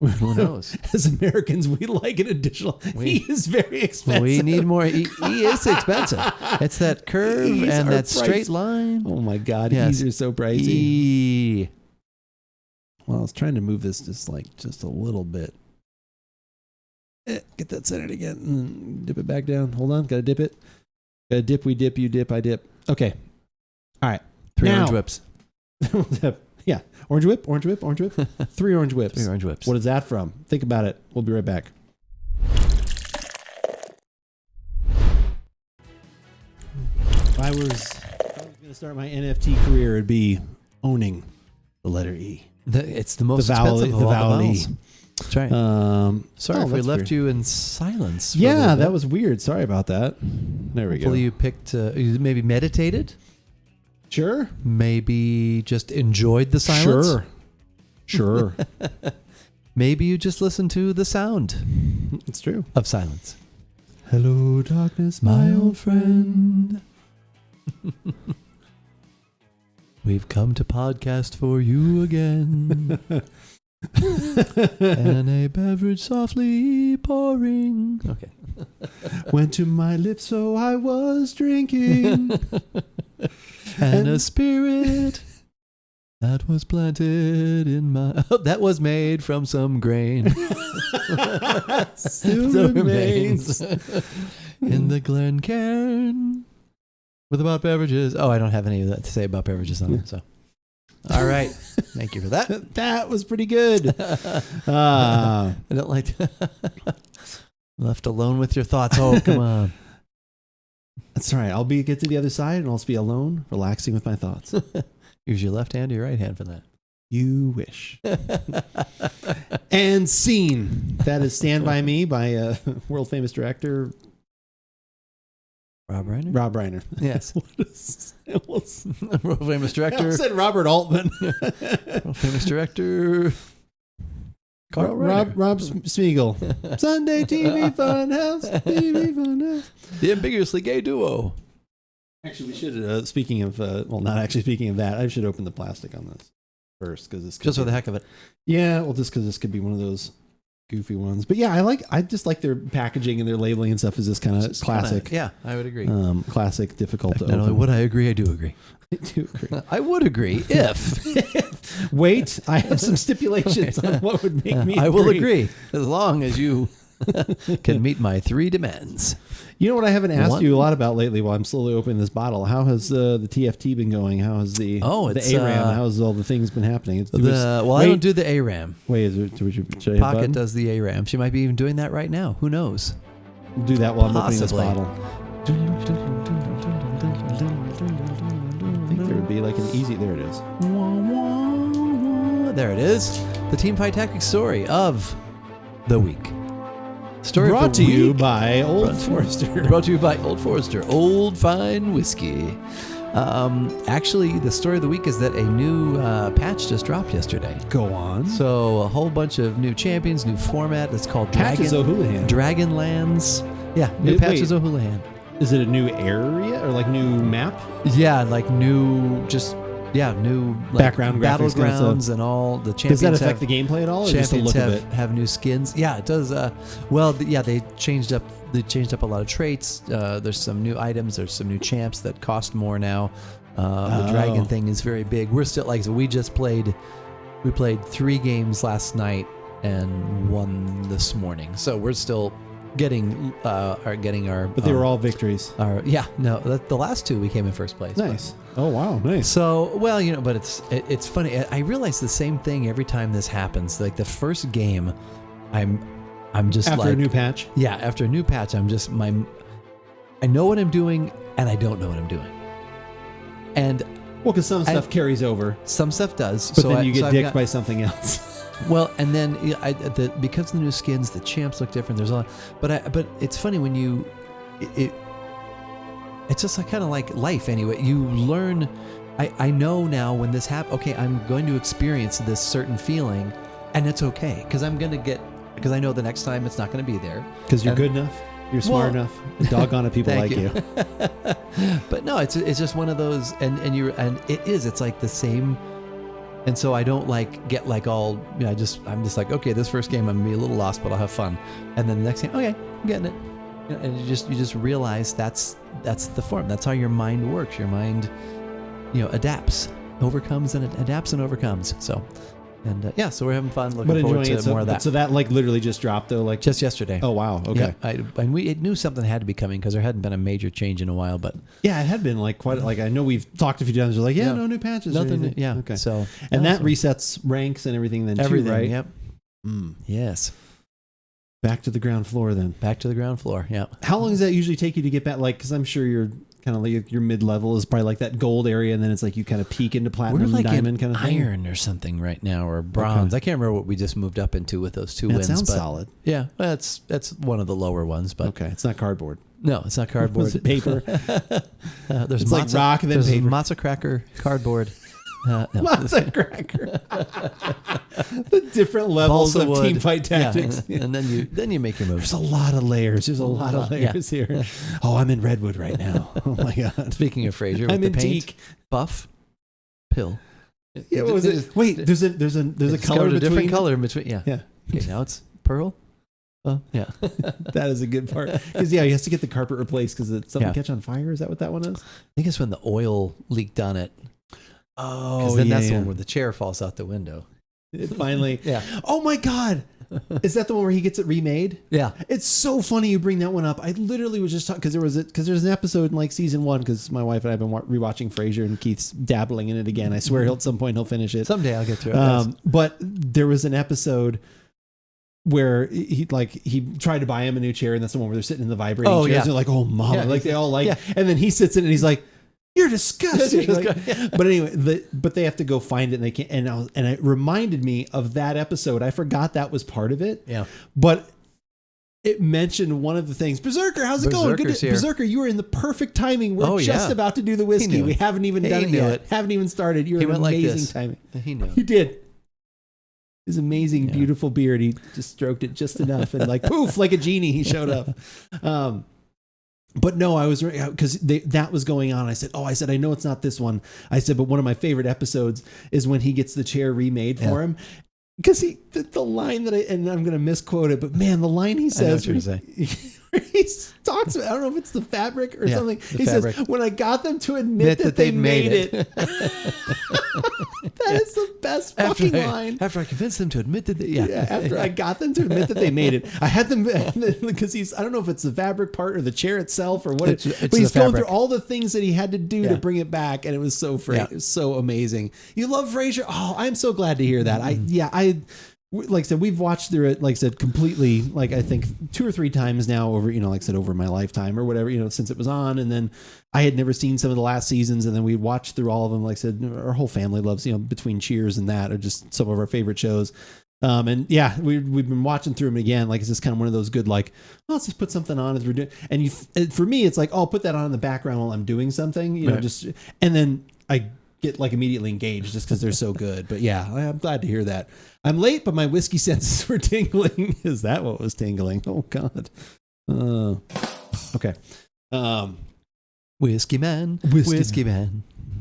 Who knows? As Americans, we like an additional. He is very expensive. We need more. He is expensive. It's that curve and that straight line. Oh my God, E's are so pricey. E. Well, I was trying to move this just a little bit. Get that centered again. And dip it back down. Hold on, gotta dip it. Gotta dip. We dip. You dip. I dip. Okay. All right. 3 orange whips. Yeah. Orange whip. 3 orange whips. 3 orange whips. What is that from? Think about it. We'll be right back. If I was going to start my NFT career, it'd be owning the letter E. It's the most expensive of all the vowels. That's right. Sorry if we left you in silence. Yeah, that was weird. Sorry about that. There we go. Hopefully you picked, you maybe meditated. Sure. Maybe just enjoyed the silence. Sure. Maybe you just listened to the sound. It's true. Of silence. Hello, darkness, my old friend. We've come to podcast for you again. And a beverage softly pouring. Okay. Went to my lips, so I was drinking. And a spirit that was planted in my... Oh, that was made from some grain. Still remains. In the Glencairn with AboutBeverages. Oh, I don't have any of that to say about beverages on it, so... All right. Thank you for that. That was pretty good. I don't like to... Left alone with your thoughts. Oh, come on. That's all right. I'll get to the other side and I'll just be alone, relaxing with my thoughts. Use your left hand or your right hand for that. You wish. And scene. That is Stand By Me by world famous director Rob Reiner? Rob Reiner. Yes. World famous director. I said Robert Altman. World famous director. Rob Spiegel. Sunday TV Funhouse. The ambiguously gay duo. Actually, we should, speaking of, not actually speaking of that, I should open the plastic on this first. Just for the heck of it. Yeah, well, just because this could be one of those goofy ones. But yeah, I just like their packaging and their labeling and stuff is just kind of classic. Yeah, I would agree. Classic, difficult to open. Not only would I agree, I do agree. I do agree. I would agree if. Wait, I have some stipulations on what would make me I will agree as long as you can meet my 3 demands. You know what I haven't asked you a lot about lately while I'm slowly opening this bottle? How has the TFT been going? How has the ARAM? How has all the things been happening? I don't do the ARAM. Wait, should I Pocket does the ARAM. She might be even doing that right now. Who knows? We'll do that while I'm opening this bottle. I think there would be like an easy... There it is. There it is. The Team Fight Tactics story of the week. Story brought to you by Old Forester. Brought to you by Old Forester. Old Fine Whiskey. Actually, the story of the week is that a new patch just dropped yesterday. Go on. So a whole bunch of new champions, new format. It's called Patches O'Houlihan. Dragonlands. Yeah, new Patches O'Houlihan. Is it a new area or like new map? Yeah, like new just... Yeah, new like, background battlegrounds and all the champions. Does that affect the gameplay at all? Or champions just the look of it? Have new skins. Yeah, it does. They changed up. They changed up a lot of traits. There's some new items. There's some new champs that cost more now. The dragon thing is very big. We're still we just played. We played 3 games last night and 1 this morning. So we're still getting our. But they were all victories. The last 2 we came in first place. Nice. Oh wow, nice. So but it's funny. I realize the same thing every time this happens. Like the first game, I'm just after a new patch. Yeah, after a new patch, I know what I'm doing and I don't know what I'm doing. And because some stuff carries over. Some stuff does. But then you get dicked by something else. Well, and then because of the new skins, the champs look different. There's a lot, but it's funny when you, it's just kind of like life anyway. You learn. I know now when this happens. Okay, I'm going to experience this certain feeling, and it's okay because I know the next time it's not going to be there. Because you're good enough. You're smart enough. Doggone it, people like you. But no, it's just one of those, and it is. It's like the same. And so I don't get all, I'm just like, okay, this first game I'm gonna be a little lost, but I'll have fun. And then the next game, okay, I'm getting it. And you just realize that's the form. That's how your mind works. Your mind, adapts, overcomes, and adapts and overcomes. So, and so we're having fun. Looking forward to more of that. So that literally just dropped though, just yesterday. Oh wow, okay. Yeah, and we knew something had to be coming because there hadn't been a major change in a while. But yeah, it had been I know we've talked a few times. We're like, no new patches, nothing. Yeah, okay. So and that resets ranks and everything then too, right? Yep. Yes. Back to the ground floor then. Back to the ground floor. Yeah. How long does that usually take you to get back? Because I'm sure you're kind of your mid-level is probably that gold area, and then it's you kind of peak into platinum, we're diamond kind of thing. Iron or something right now, or bronze. Okay. I can't remember what we just moved up into with those two wins. That sounds solid. Yeah, that's one of the lower ones, but okay, it's not cardboard. No, it's not cardboard. It's paper. There's it's rock and then paper. Matzo cracker, cardboard. No. Matzo cracker. The different levels of team fight tactics. Yeah. And then you make your moves. There's a lot of layers. There's a lot of layers here. Oh, I'm in Redwood right now. Oh my God. Speaking of Fraser, I'm with in the paint, teak. Buff, pill. Yeah, what was it? Wait, there's a color between. A different color in between. Yeah. Yeah. Okay, now it's pearl. Oh, yeah. That is a good part. Because he has to get the carpet replaced because it's something catch on fire. Is that what that one is? I think it's when the oil leaked on it. Oh, because then that's the one where the chair falls out the window. It finally. Yeah. Oh my God. Is that the one where he gets it remade? Yeah. It's so funny you bring that one up. I literally was just talking because there's an episode in season 1 because my wife and I have been rewatching Frasier and Keith's dabbling in it again. I swear at some point he'll finish it. Someday I'll get through it. But there was an episode where he tried to buy him a new chair, and that's the one where they're sitting in the vibrating chairs. Yeah. They're like, oh mama, they all and then he sits in it and he's like, you're disgusting. But anyway, but they have to go find it and they can't. And it reminded me of that episode. I forgot that was part of it. Yeah. But it mentioned one of the things. Berserker, how's it going? Good Berserker, you were in the perfect timing. We're just about to do the whiskey. We haven't even done it yet. Haven't even started. You're in amazing timing. He knew. He did. His amazing, beautiful beard. He just stroked it just enough, and poof, like a genie, he showed up. But no, I was because that was going on. I said, I know it's not this one. I said, but one of my favorite episodes is when he gets the chair remade for him. Because the line that and I'm going to misquote it, but man, the line he says, he talks about, I don't know if it's the fabric or something. He says, when I got them to admit that they made it. That is the best fucking line. After I convinced them to admit that after I got them to admit that they made it. I had them, because I don't know if it's the fabric part or the chair itself or what but he's going through all the things that he had to do to bring it back, and it was so it was so amazing. You love Frasier? Oh, I'm so glad to hear that. Like I said, we've watched through it, like I said, completely, I think 2 or 3 times now over, like I said, over my lifetime or whatever, since it was on. And then I had never seen some of the last seasons, and then we watched through all of them. Like I said, our whole family loves, between Cheers and that are just some of our favorite shows. And we've been watching through them again. It's just kind of one of those good, let's just put something on as we're doing. And for me, it's I'll put that on in the background while I'm doing something, and then I get immediately engaged just because they're so good. But I'm glad to hear that. I'm late, but my whiskey senses were tingling. Is that what was tingling? Oh God. Okay. Whiskey man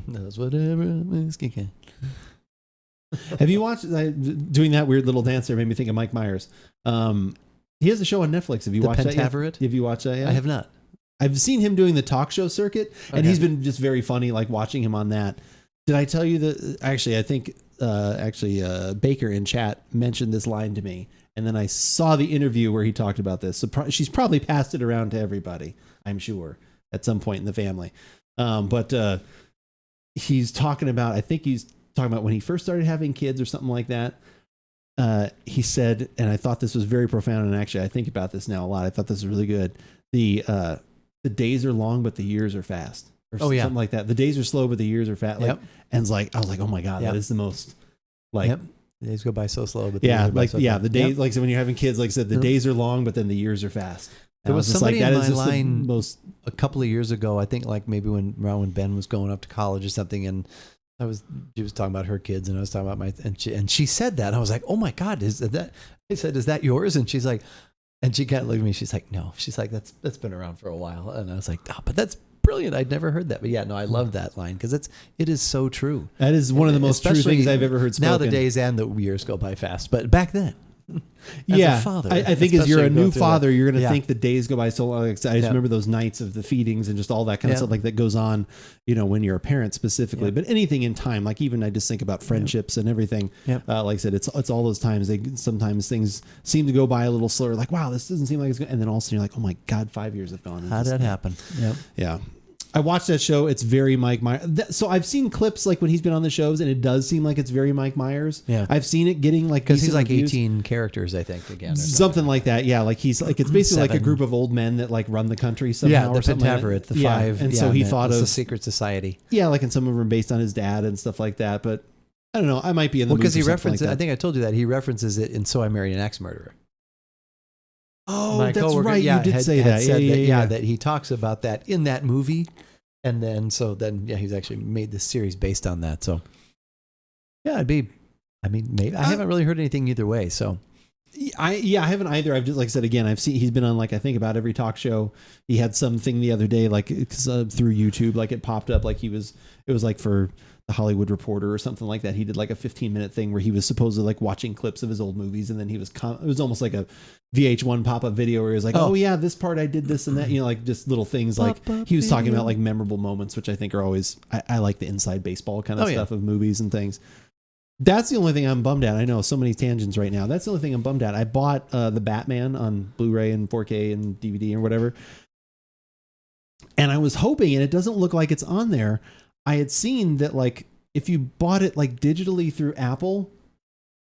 knows whatever whiskey can. Have you watched doing that weird little dance there made me think of Mike Myers. He has a show on Netflix. Have you watched that yet? Have you watched that yet? I have not. I've seen him doing the talk show circuit, and he's been just very funny, watching him on that. Did I tell you that? Actually, I think Baker in chat mentioned this line to me, and then I saw the interview where he talked about this. So she's probably passed it around to everybody, I'm sure, at some point in the family. But he's talking about, I think he's talking about when he first started having kids or something like that. He said, and I thought this was very profound, and actually I think about this now a lot. I thought this was really good. The days are long, but the years are fast. Or something like that. The days are slow, but the years are fast. And I was like, oh my God, that is the most The days go by so slow, but the days when you're having kids, like I said, the days are long, but then the years are fast. There was somebody in my line a couple of years ago, I think maybe around when Ben was going up to college or something, and she was talking about her kids, and I was talking about and she said that, and I was like, oh my God, is that? I said, is that yours? And she's like, and she can't look at me. She's like, no. She's like, that's been around for a while, and I was like, but that's brilliant. I'd never heard that. But yeah, no, I love that line because it is so true. That is one of the most true things I've ever heard spoken. Now the days and the years go by fast, but back then. Yeah, father, I think as you're a new father, you're going to Yeah. think the days go by so long. I just remember those nights of the feedings and just all that kind of stuff like that goes on, when you're a parent specifically. Yeah. But anything in time, like even I just think about friendships and everything. Yeah. Like I said, it's all those times. Sometimes things seem to go by a little slower. Like, wow, this doesn't seem like it's going. And then all of a sudden you're like, oh my God, 5 years have gone. How did that happen? Yep. Yeah. I watched that show. It's very Mike Myers. So I've seen clips like when he's been on the shows, and it does seem like it's very Mike Myers. Yeah, I've seen it getting like because he's like reviews. 18 characters, I think, again, or something like that. Yeah, like he's like it's basically like a group of old men that like run the country somehow. The or something Pentaveret, like the five. And so he thought of the secret society. Yeah, like and some of them are based on his dad and stuff like that. But I don't know. I might be in the because he references. I think I told you that he references it in "So I Married an Axe Murderer." Oh, that's right. You did say that. Yeah, that he talks about that in that movie. And then, he's actually made this series based on that. So, yeah, maybe I haven't really heard anything either way. So, I haven't either. I've just, like I said, again, I've seen, he's been on like, I think about every talk show. He had something the other day, like through YouTube, like it popped up, like it was like for the Hollywood Reporter or something like that. He did like a 15-minute thing where he was supposedly like watching clips of his old movies. And then he was, it was almost like a VH1 pop-up video where he was like, oh yeah, this part I did this and that, like just little things like he was talking about like memorable moments, which I think are always, I like the inside baseball kind of stuff of movies and things. That's the only thing I'm bummed at. I know so many tangents right now. That's the only thing I'm bummed at. I bought the Batman on Blu-ray and 4K and DVD or whatever. And I was hoping, and it doesn't look like it's on there. I had seen that like if you bought it like digitally through Apple,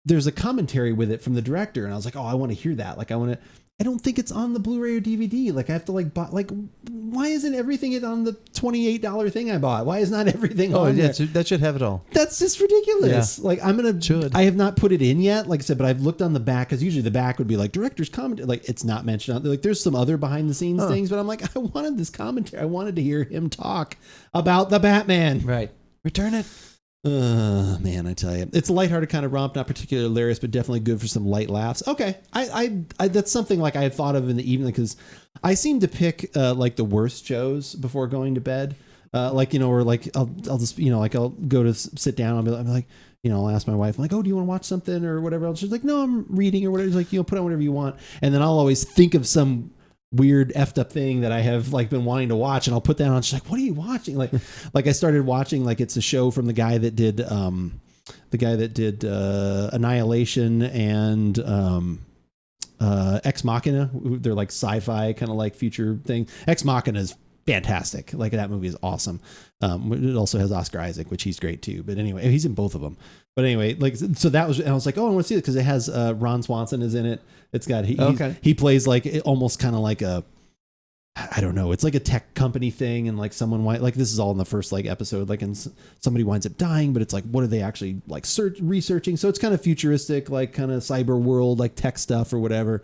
there's a commentary with it from the director. And I was like, oh, I want to hear that. Like I don't think it's on the Blu-ray or DVD. Like I have to like buy, like, why isn't everything on the $28 thing I bought? Why is not everything on there? That should have it all. That's just ridiculous. Yeah. Like I have not put it in yet. Like I said, but I've looked on the back because usually the back would be like director's commentary. Like it's not mentioned on there. Like there's some other behind the scenes things, but I'm like, I wanted this commentary. I wanted to hear him talk about the Batman. Right. Return it. Man, I tell you, it's a lighthearted kind of romp, not particularly hilarious, but definitely good for some light laughs. Okay, I that's something like I had thought of in the evening because I seem to pick like the worst shows before going to bed. Like or like I'll just like I'll go to sit down. I'll be like I'll ask my wife, I'm like, oh, do you want to watch something or whatever else? She's like, no, I'm reading or whatever. She's like, put on whatever you want, and then I'll always think of some weird effed up thing that I have like been wanting to watch, and I'll put that on. She's like, what are you watching? Like I started watching, like it's a show from the guy that did Annihilation and Ex Machina. They're like sci-fi kind of like future thing. Ex Machina is fantastic. Like that movie is awesome. It also has Oscar Isaac, which he's great too. But anyway, he's in both of them. But anyway, like so that was, and I was like, oh, I want to see it because it has Ron Swanson is in it. It's got he plays like almost kind of like a, I don't know, it's like a tech company thing, and like someone like this is all in the first like episode, like and somebody winds up dying, but it's like what are they actually like researching? So it's kind of futuristic, like kind of cyber world, like tech stuff or whatever.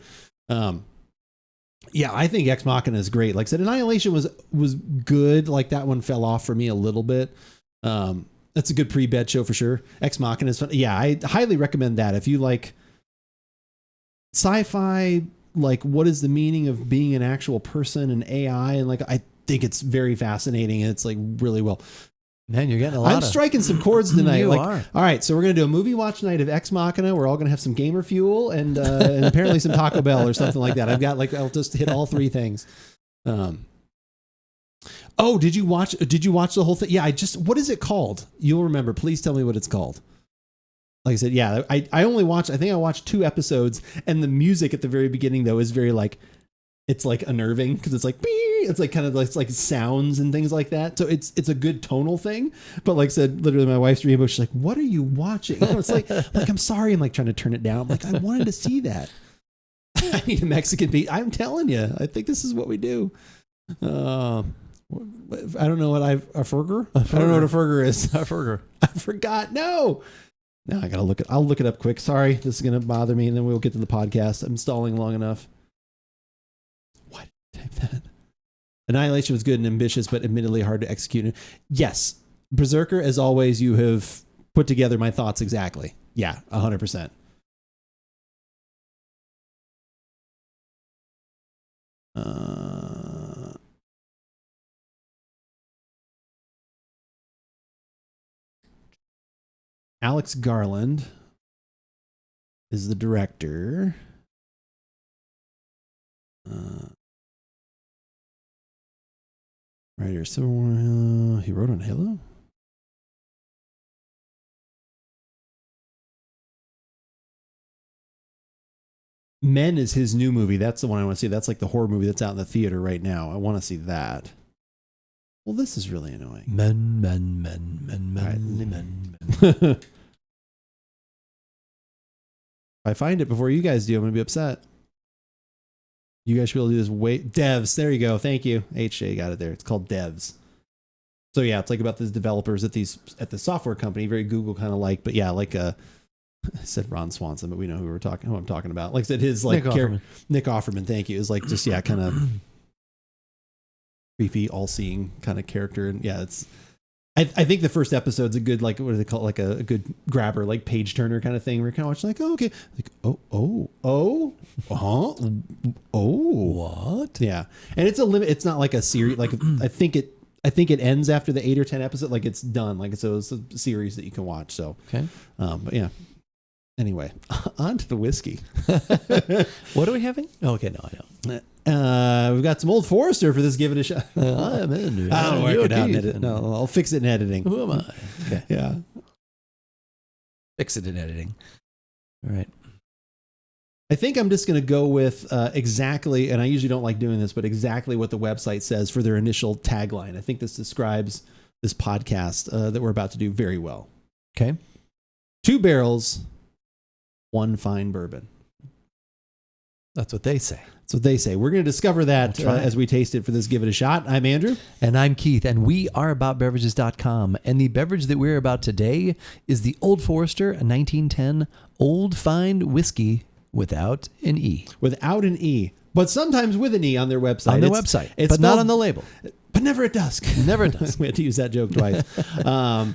Yeah, I think Ex Machina is great. Like I said, Annihilation was good. Like that one fell off for me a little bit. That's a good pre-bed show for sure. Ex Machina is fun. Yeah, I highly recommend that. If you like sci-fi, like what is the meaning of being an actual person and AI, and like I think it's very fascinating and it's like really well. Man, you're getting a lot. I'm striking some chords tonight. You like, are. All right, so we're gonna do a movie watch night of Ex Machina. We're all gonna have some gamer fuel and apparently some Taco Bell or something like that. I've got I'll just hit all three things. Oh, did you watch the whole thing? Yeah, what is it called? You'll remember. Please tell me what it's called. Like I said, yeah, I think I watched 2 episodes, and the music at the very beginning though is very like, it's like unnerving because it's like, it's like kind of like sounds and things like that. So it's a good tonal thing. But like I said, literally my wife's reading, she's like, what are you watching? And it's like I'm sorry. I'm like trying to turn it down. I'm like, I wanted to see that. I need a Mexican beat. I'm telling you, I think this is what we do. I don't know what a Ferger? I don't know what a Ferger is. A Ferger. I forgot. No, I gotta look it. I'll look it up quick. Sorry, this is gonna bother me, and then we'll get to the podcast. I'm stalling long enough. Why did I type that? Annihilation was good and ambitious, but admittedly hard to execute. Yes, Berserker, as always, you have put together my thoughts exactly. Yeah, 100%. Alex Garland is the director. Writer, so he wrote on Halo. Men is his new movie. That's the one I want to see. That's like the horror movie that's out in the theater right now. I want to see that. Well, this is really annoying. Men. If I find it before you guys do, I'm going to be upset. You guys should be able to do this. Wait, Devs. There you go. Thank you. HJ got it there. It's called Devs. So yeah, it's like about these developers at the software company, very Google kind of like, but yeah, like I said Ron Swanson, but we know who I'm talking about. Like I said, his like Nick Offerman. Thank you. Is like just kind of creepy, all-seeing kind of character, and yeah, it's. I think the first episode's a good, like, what do they call it? Like a good grabber, like page turner kind of thing. We're kind of watching like, oh, okay, like, what? Yeah, and it's a limit. It's not like a series. Like I think it ends after the 8 or 10 episode. Like it's done. Like it's a series that you can watch. So okay, but yeah. Anyway, on to the whiskey. What are we having? Okay, no, I don't. We've got some Old Forester for this. Give it a shot. I'm in. I'll work it out in editing. No, I'll fix it in editing. Who am I? Okay. Yeah. Fix it in editing. All right. I think I'm just going to go with exactly, and I usually don't like doing this, but exactly what the website says for their initial tagline. I think this describes this podcast that we're about to do very well. Okay. 2 barrels, 1 fine bourbon. That's what they say. That's what they say. We're going to discover that as we taste it for this Give It a Shot. I'm Andrew. And I'm Keith. And we are AboutBeverages.com. And the beverage that we're about today is the Old Forester, a 1910 Old Fine Whiskey without an E. Without an E. But sometimes with an E on their website. On their website. But not on the label. But never at dusk. Never at dusk. We had to use that joke twice. I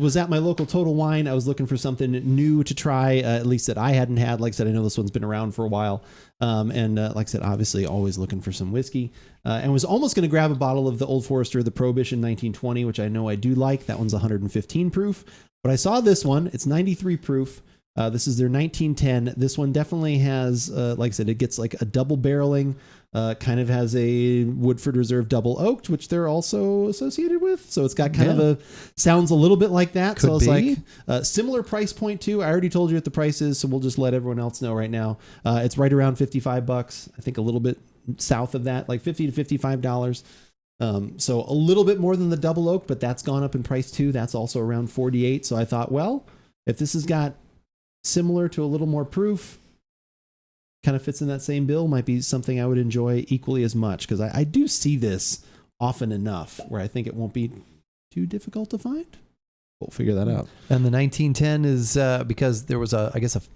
was at my local Total Wine. I was looking for something new to try, at least that I hadn't had. Like I said, I know this one's been around for a while. And like I said, obviously always looking for some whiskey. And was almost going to grab a bottle of the Old Forester, the Prohibition 1920, which I know I do like. That one's 115 proof. But I saw this one. It's 93 proof. This is their 1910. This one definitely has, like I said, it gets like a double barreling. Kind of has a Woodford Reserve double oaked, which they're also associated with. So it's got kind of sounds a little bit like that. Could so I was be. like, similar price point too. I already told you what the price is, so we'll just let everyone else know right now. It's right around $55. I think a little bit south of that, like $50 to $55. So a little bit more than the double oak, but that's gone up in price too. That's also around 48. So I thought, well, if this has got similar to a little more proof, kind of fits in that same bill, might be something I would enjoy equally as much, because I do see this often enough where I think it won't be too difficult to find. We'll figure that out. And the 1910 is because there was a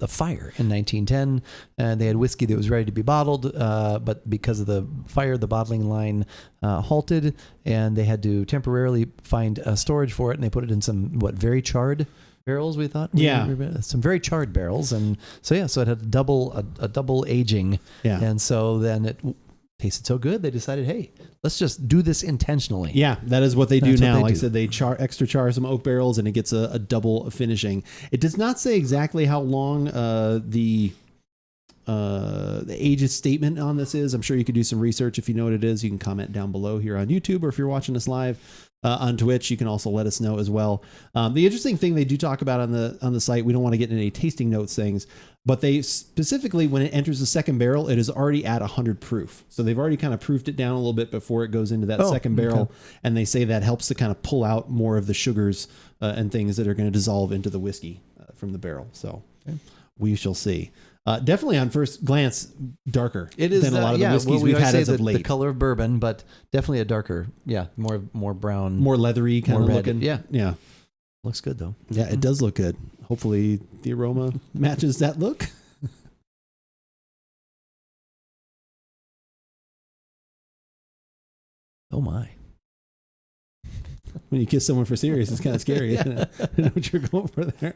fire in 1910, and they had whiskey that was ready to be bottled, but because of the fire, the bottling line halted, and they had to temporarily find storage for it, and they put it in some very charred barrels, we thought. Some very charred barrels. And so it had a double aging. Yeah. And so then it tasted so good, they decided, hey, let's just do this intentionally. Yeah, that is what they do now. Like I said, they extra char some oak barrels, and it gets a double finishing. It does not say exactly how long the ages statement on this is. I'm sure you could do some research. If you know what it is, you can comment down below here on YouTube, or if you're watching us live on Twitch, you can also let us know as well. The interesting thing they do talk about on the site, we don't want to get into any tasting notes things, but they specifically, when it enters the second barrel, it is already at 100 proof. So they've already kind of proofed it down a little bit before it goes into that second barrel. Okay. And they say that helps to kind of pull out more of the sugars and things that are going to dissolve into the whiskey from the barrel. So we shall see. Definitely on first glance, darker than a lot of the whiskeys we've had as of late. The color of bourbon, but definitely a darker, more brown. More leathery kind of looking. Yeah. Looks good though. Yeah, it does look good. Hopefully the aroma matches that look. Oh my. When you kiss someone for serious, it's kind of scary, isn't it? I know what you're going for there.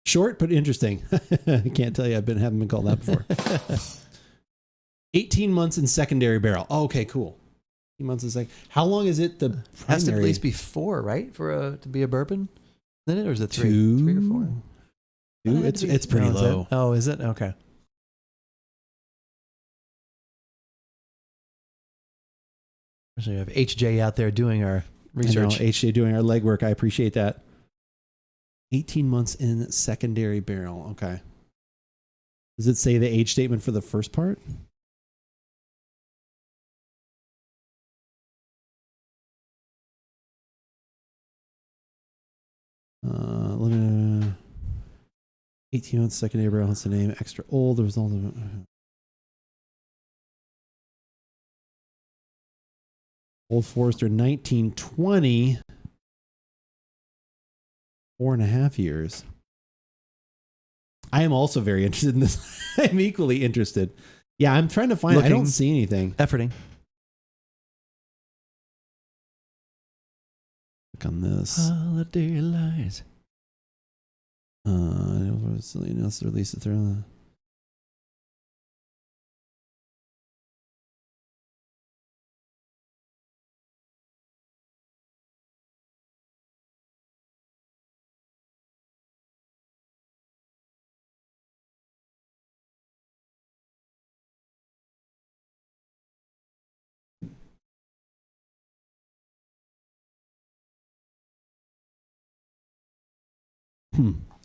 Short but interesting. I can't tell you, haven't been called that before. 18 months in secondary barrel. Oh, okay, cool. 18 months in second. How long is it? The primary? Has to at least be 4, right? To be a bourbon? Then it, or is it 3? 2? 3 or 4? 2? It's pretty low. Oh, is it? Okay. So you have HJ out there doing our research. HJ doing our legwork. I appreciate that. 18 months in secondary barrel. Okay. Does it say the age statement for the first part? Let me 18 months secondary barrel. What's the name? Extra old. The result of it. Old Forester 1920. 4.5 years. I am also very interested in this. I'm equally interested. Yeah, I'm trying to find. I don't see anything. Efforting. Look on this. Holiday lights. Let's release it through.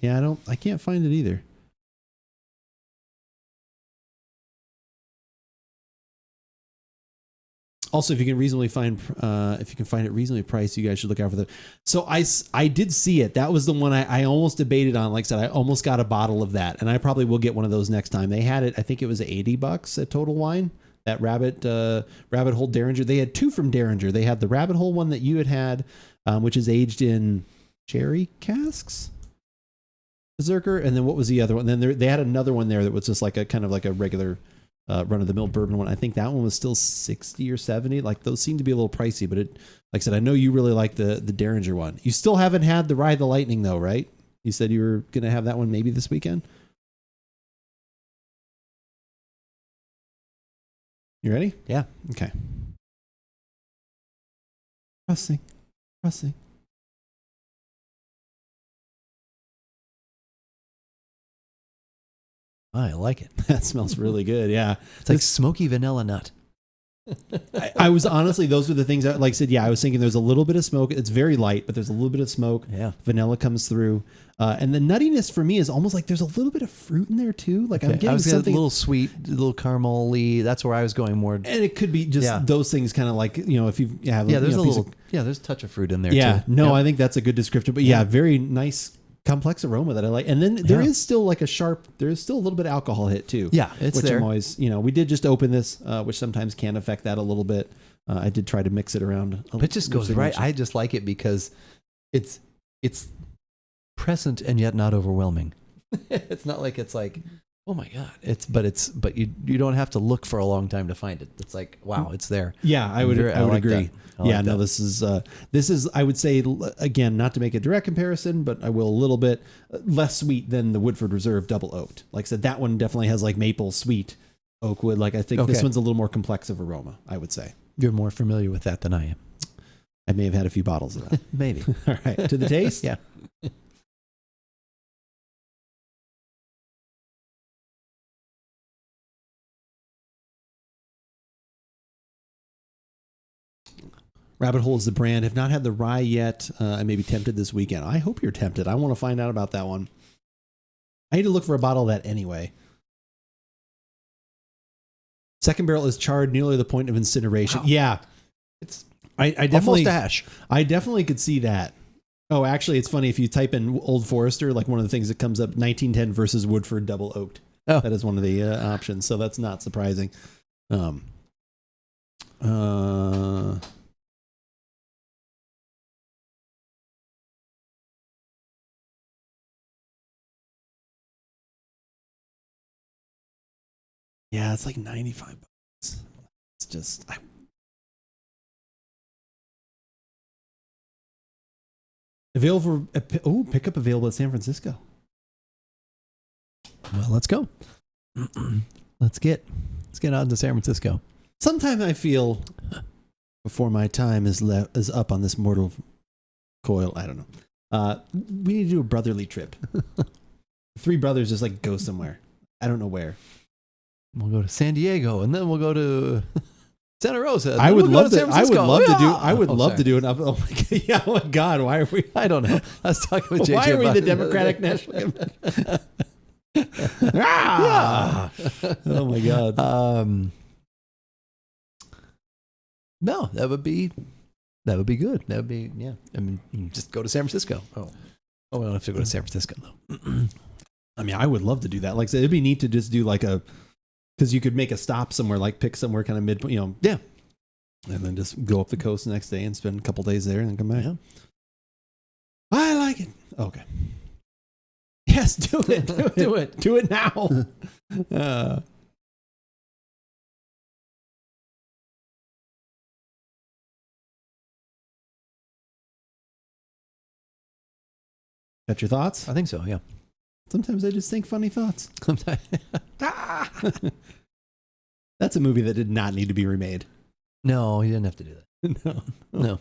Yeah, I can't find it either. Also, if you can find it reasonably priced, you guys should look out for that. So I did see it. That was the one I almost debated on. Like I said, I almost got a bottle of that, and I probably will get one of those next time. They had it. I think it was $80 at Total Wine. That rabbit hole Derringer. They had 2 from Derringer. They had the rabbit hole one that you had, which is aged in sherry casks. Berserker, and then what was the other one? And then they had another one there that was just like a kind of like a regular run-of-the-mill bourbon one. I think that one was still 60 or 70. Like those seem to be a little pricey, but like I said, I know you really like the Derringer one. You still haven't had the Ride the Lightning though, right? You said you were going to have that one maybe this weekend. You ready? Yeah. Okay. Pressing. I like it. That smells really good. Yeah. It's like smoky vanilla nut. I was honestly, those were the things that, like I said, yeah, I was thinking there's a little bit of smoke. It's very light, but there's a little bit of smoke. Yeah. Vanilla comes through. And the nuttiness for me is almost like there's a little bit of fruit in there too. Like I'm getting something a little sweet, a little caramel-y. That's where I was going more. And it could be just those things kind of like, if you have there's a little, there's a touch of fruit in there too. Yeah. No, I think that's a good description. But very nice complex aroma that I like. And then there is still like there is still a little bit of alcohol hit too. Yeah, it's which there. I'm always, we did just open this, which sometimes can affect that a little bit. I did try to mix it around. It just goes right. I just like it because it's present and yet not overwhelming. It's not like it's like, oh my God. But you don't have to look for a long time to find it. It's like, wow, it's there. Yeah, I would agree. This is, I would say, again, not to make a direct comparison, but I will a little bit less sweet than the Woodford Reserve Double Oaked. Like I said, that one definitely has like maple, sweet, oak wood. Like I think this one's a little more complex of aroma, I would say. You're more familiar with that than I am. I may have had a few bottles of that. Maybe. All right. To the taste? Yeah. Rabbit Hole is the brand. Have not had the rye yet. I may be tempted this weekend. I hope you're tempted. I want to find out about that one. I need to look for a bottle of that anyway. Second barrel is charred nearly to the point of incineration. Wow. Yeah. I definitely, almost ash. I definitely could see that. Oh, actually, it's funny. If you type in Old Forester, like one of the things that comes up, 1910 versus Woodford Double Oaked. Oh. That is one of the options. So that's not surprising. Yeah, it's like $95. It's just available. Pickup available at San Francisco. Well, let's go. Let's get Let's get on to San Francisco. Sometimes I feel before my time is up on this mortal coil. I don't know. We need to do a brotherly trip. 3 brothers just like go somewhere. I don't know where. We'll go to San Diego, and then we'll go to Santa Rosa. I would love to. I would love to do. I would love to do an up. Oh my god! Yeah. Oh my god! Why are we? I don't know. I was talking with JJ. Why are we the Democratic National Convention? Ah! Oh my god. No, that would be good. That would be I mean, you can just go to San Francisco. Oh, we don't have to go to San Francisco though. I mean, I would love to do that. Like I said, it'd be neat to just do like because you could make a stop somewhere, like pick somewhere kind of mid, yeah, and then just go up the coast the next day and spend a couple days there and then come back. Yeah. I like it. Okay. Yes, do it. Do it now. Got your thoughts? I think so, yeah. Sometimes I just think funny thoughts. That's a movie that did not need to be remade. No, you didn't have to do that. No.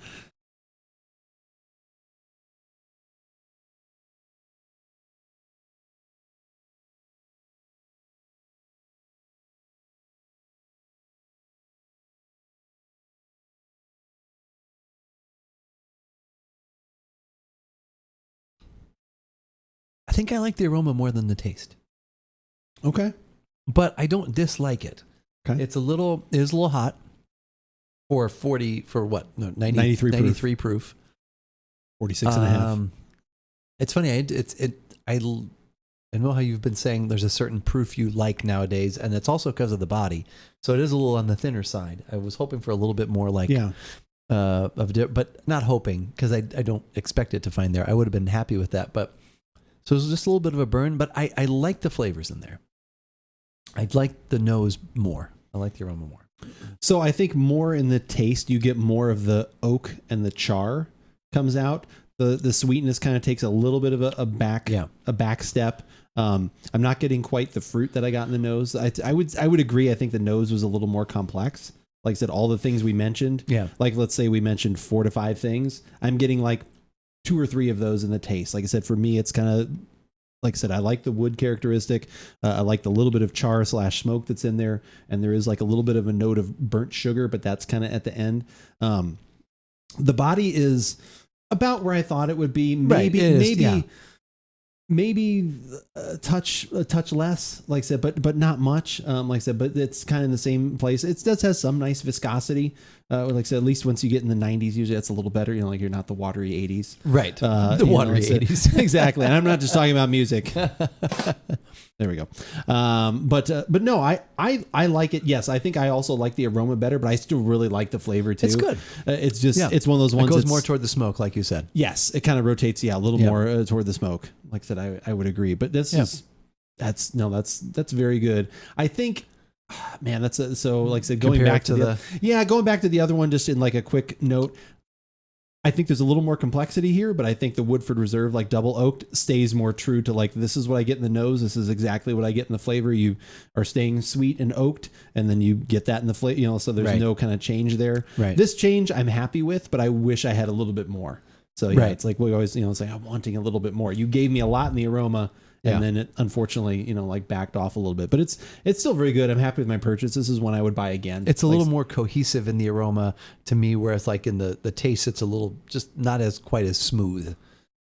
I think I like the aroma more than the taste. Okay. But I don't dislike it. Okay. It is a little hot for 93 proof. 46 and a half. It's funny. I know how you've been saying there's a certain proof you like nowadays, and it's also because of the body. So it is a little on the thinner side. I was hoping for a little bit more but not hoping because I don't expect it to find there. I would have been happy with that, but so it was just a little bit of a burn, but I like the flavors in there. I like the nose more. I like the aroma more. So I think more in the taste, you get more of the oak and the char comes out. The sweetness kind of takes a little bit of a back step. I'm not getting quite the fruit that I got in the nose. I would agree. I think the nose was a little more complex. Like I said, all the things we mentioned. Yeah. Like let's say we mentioned 4 to 5 things. I'm getting like 2 or 3 of those in the taste. Like I said, for me, it's kind of, like I said, I like the wood characteristic. I like the little bit of char / smoke that's in there. And there is like a little bit of a note of burnt sugar, but that's kind of at the end. The body is about where I thought it would be. Maybe a touch less, like I said, but not much. Like I said, but it's kind of in the same place. It does have some nice viscosity. Like I said, at least once you get in the 90s, usually that's a little better. Like you're not the watery 80s, right? The watery 80s, exactly. And I'm not just talking about music. There we go. But no, I like it. Yes, I think I also like the aroma better, but I still really like the flavor too. It's good. It's just it's one of those ones. It goes more toward the smoke, like you said. Yes, it kind of rotates. Yeah, a little more toward the smoke. Like I said, I would agree. But that's very good. I think. Man, like I said, going back to the other one, just in like a quick note, I think there's a little more complexity here, but I think the Woodford Reserve, like double oaked, stays more true to like, this is what I get in the nose. This is exactly what I get in the flavor. You are staying sweet and oaked, and then you get that in the flavor, so there's no kind of change there. Right. This change I'm happy with, but I wish I had a little bit more. So it's like we always, it's like I'm wanting a little bit more. You gave me a lot in the aroma. And then it unfortunately, like backed off a little bit, but it's still very good. I'm happy with my purchase. This is one I would buy again. It's a little more cohesive in the aroma to me, whereas like in the taste, it's a little just not as quite as smooth,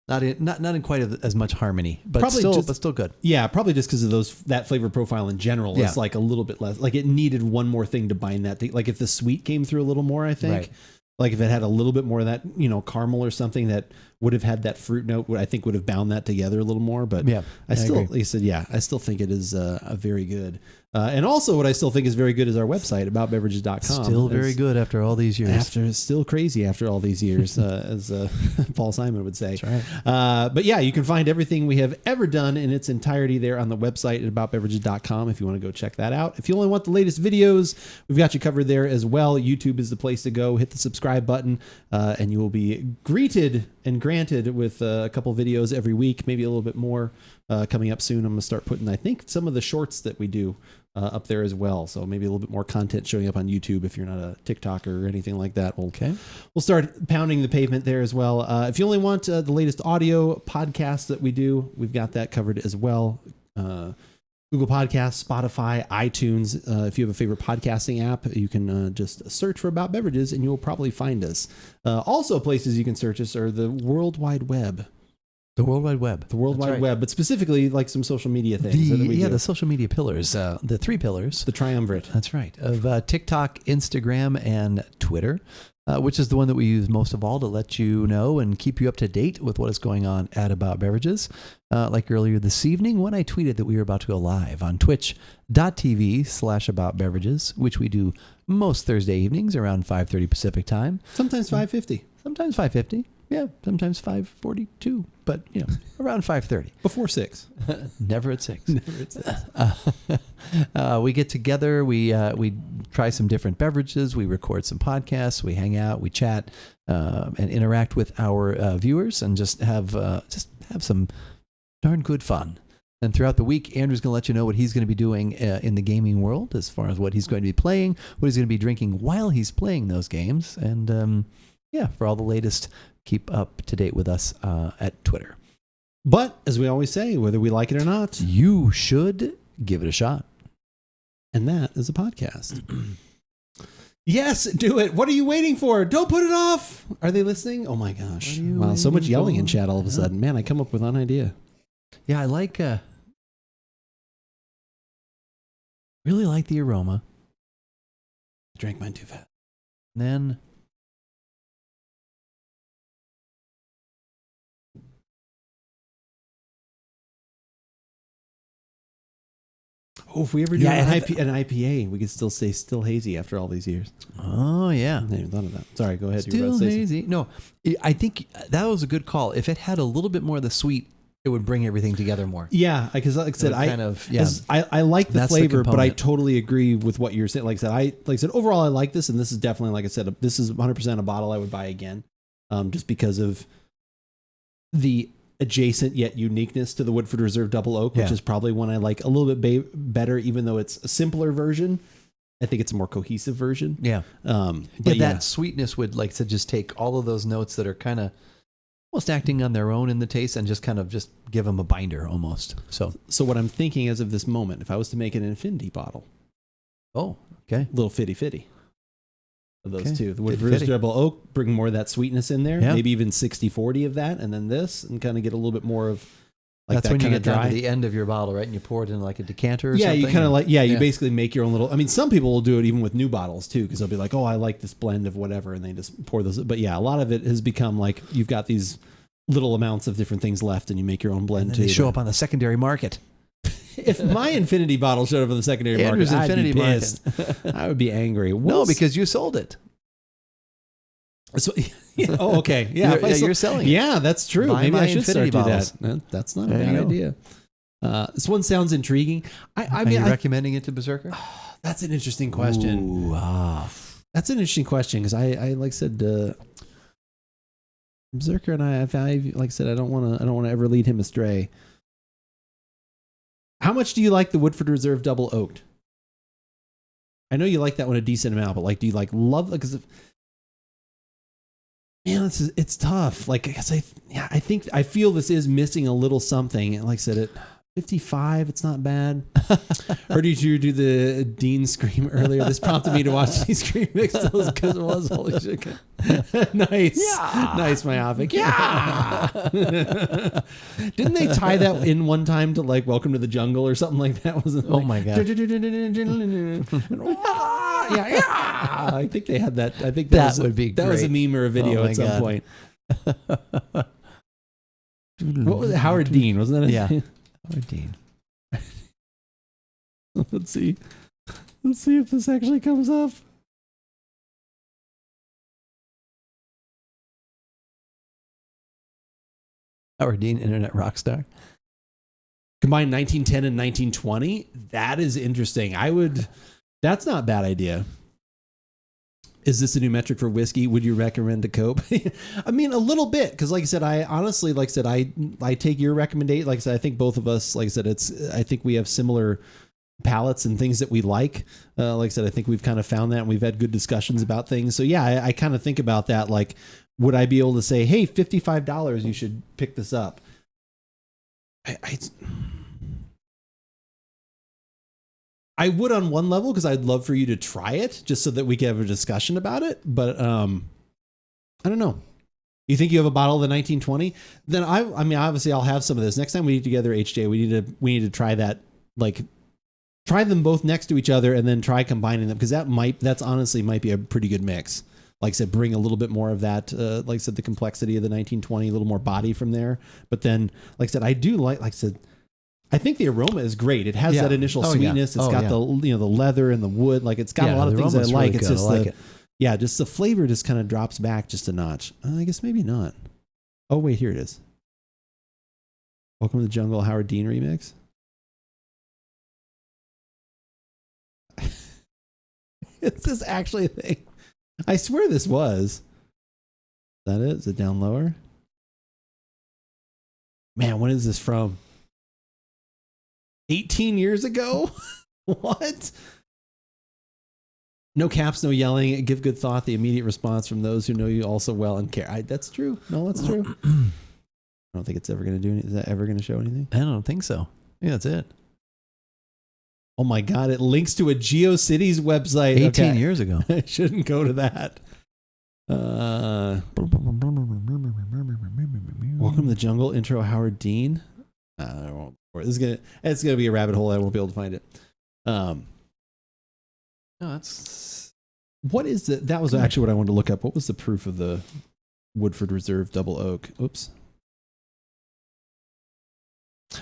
not in quite as much harmony, but still good. Yeah, probably just because of that flavor profile in general is like a little bit less. Like it needed one more thing to bind that. Like if the sweet came through a little more, I think. Right. Like if it had a little bit more of that, caramel or something that would have had that fruit note, I think would have bound that together a little more. But I still think it is a very good. And also what I still think is very good is our website, AboutBeverages.com. Still very good after all these years. It's still crazy after all these years, as Paul Simon would say. That's right. But yeah, you can find everything we have ever done in its entirety there on the website at AboutBeverages.com if you want to go check that out. If you only want the latest videos, we've got you covered there as well. YouTube is the place to go. Hit the subscribe button, and you will be greeted and granted with a couple videos every week, maybe a little bit more. coming up soon. I'm going to start putting, I think, some of the shorts that we do up there as well. So maybe a little bit more content showing up on YouTube if you're not a TikToker or anything like that. We'll start pounding the pavement there as well. If you only want the latest audio podcasts that we do, we've got that covered as well. Google Podcasts, Spotify, iTunes. If you have a favorite podcasting app, you can just search for About Beverages and you'll probably find us. Also, places you can search us are the World Wide Web. The World Wide Web. The World Wide Web, but specifically like some social media things. The social media pillars, the 3 pillars. The triumvirate. That's right. Of TikTok, Instagram, and Twitter, which is the one that we use most of all to let you know and keep you up to date with what is going on at About Beverages. Like earlier this evening when I tweeted that we were about to go live on twitch.tv/AboutBeverages, which we do most Thursday evenings around 5:30 Pacific time. Sometimes 5:50. Sometimes 5:50. Yeah, sometimes 5:42, but around 5:30. Before 6. Never at 6. Never at 6. We get together, we try some different beverages, we record some podcasts, we hang out, we chat, and interact with our viewers, and just have some darn good fun. And throughout the week, Andrew's going to let you know what he's going to be doing in the gaming world, as far as what he's going to be playing, what he's going to be drinking while he's playing those games, and for all the latest, keep up to date with us at Twitter. But as we always say, whether we like it or not, you should give it a shot. And that is a podcast. Yes, do it. What are you waiting for? Don't put it off. Are they listening? Oh my gosh. Wow, so much yelling in chat all of a sudden. Man, I come up with an idea. Yeah, I really like the aroma. I drank mine too fast. And then if we ever do an IPA, we could still say still hazy after all these years. Oh, yeah. I never thought of that. Sorry, go ahead. Still hazy. No, I think that was a good call. If it had a little bit more of the sweet, it would bring everything together more. Yeah, because like I said, I like the flavor, but I totally agree with what you're saying. Like I said, overall, I like this, and this is definitely, like I said, this is 100% a bottle I would buy again, just because of the adjacent yet uniqueness to the Woodford Reserve Double Oak, which is probably one I like a little bit better, even though it's a simpler version. I think it's a more cohesive version. Yeah. That sweetness would, like I said, just take all of those notes that are kind of almost acting on their own in the taste and just kind of just give them a binder almost. So what I'm thinking as of this moment, if I was to make an infinity bottle. Oh, okay. Little fitty. Of those two. The Woodford Reserve Double Oak, bring more of that sweetness in there. Yeah. Maybe even 60-40 of that, and then this, and kind of get a little bit more of like that's that when you get down to the end of your bottle, right? And you pour it in like a decanter or something. You kind of you basically make your own little, I mean, some people will do it even with new bottles too, because they'll be like, oh, I like this blend of whatever, and they just pour those. But yeah, a lot of it has become like you've got these little amounts of different things left, and you make your own blend too. They show up on the secondary market. If my infinity bottle showed up on the secondary market, I'd be pissed. I would be angry. No, because you sold it. So, oh, okay. Yeah, you're selling it. Yeah, that's true. Maybe I should start do that. That's not a bad idea. This one sounds intriguing. Are you recommending it to Berserker? That's an interesting question. That's an interesting question because I like I said, Berserker and I like I said, I don't want to ever lead him astray. How much do you like the Woodford Reserve Double Oaked? I know you like that one a decent amount, but like, do you love because man, it's tough. Like, I feel this is missing a little something. And like I said, at 55, it's not bad. Heard you do the Dean scream earlier. This prompted me to watch Dean scream Mixed because it was holy shit. Nice. Yeah. Nice, myopic. Yeah. Didn't they tie that in one time to like Welcome to the Jungle or something like that? Wasn't it? Oh my God. Yeah. I think they had that. I think that would be that great. Was a meme or a video at some point. What was it? Howard Dean, wasn't that? Yeah. Howard Dean. Let's see if this actually comes up. Howard Dean, internet rock star. Combine 1910 and 1920. That is interesting. That's not a bad idea. Is this a new metric for whiskey? Would you recommend a Cope? I mean, a little bit, because like I said, I honestly, like I said, I take your recommendation. Like I said, I think both of us, like I said, I think we have similar palates and things that we like. Like I said, I think we've kind of found that, and we've had good discussions about things. So yeah, I kind of think about that. Like, would I be able to say, hey, $55, you should pick this up? I would on one level, because I'd love for you to try it just so that we can have a discussion about it. But I don't know. You think you have a bottle of the 1920? Then I mean, obviously I'll have some of this. Next time we eat together, HJ, we need to try that, like try them both next to each other and then try combining them, because that's honestly might be a pretty good mix. Like I said, bring a little bit more of that, like I said, the complexity of the 1920, a little more body from there. But then, like I said, I do like I said, I think the aroma is great. It has that initial sweetness. It's got the leather and the wood. Like it's got a lot of things that I like. Really, it's just just the flavor just kind of drops back just a notch. I guess maybe not. Oh wait, here it is. Welcome to the Jungle, Howard Dean remix. Is this actually a thing? I swear this was. Is that it? Is it down lower? Man, when is this from? 18 years ago? What? No caps, no yelling. Give good thought. The immediate response from those who know you also well and care. That's true. No, that's true. I don't think it's ever going to do anything. Is that ever going to show anything? I don't think so. Yeah, that's it. Oh my God. It links to a GeoCities website. 18 years ago. I shouldn't go to that. Welcome to the Jungle. Intro Howard Dean. It's gonna be a rabbit hole. I won't be able to find it. No, what is it? That was actually what I wanted to look up. What was the proof of the Woodford Reserve Double Oak? Oops.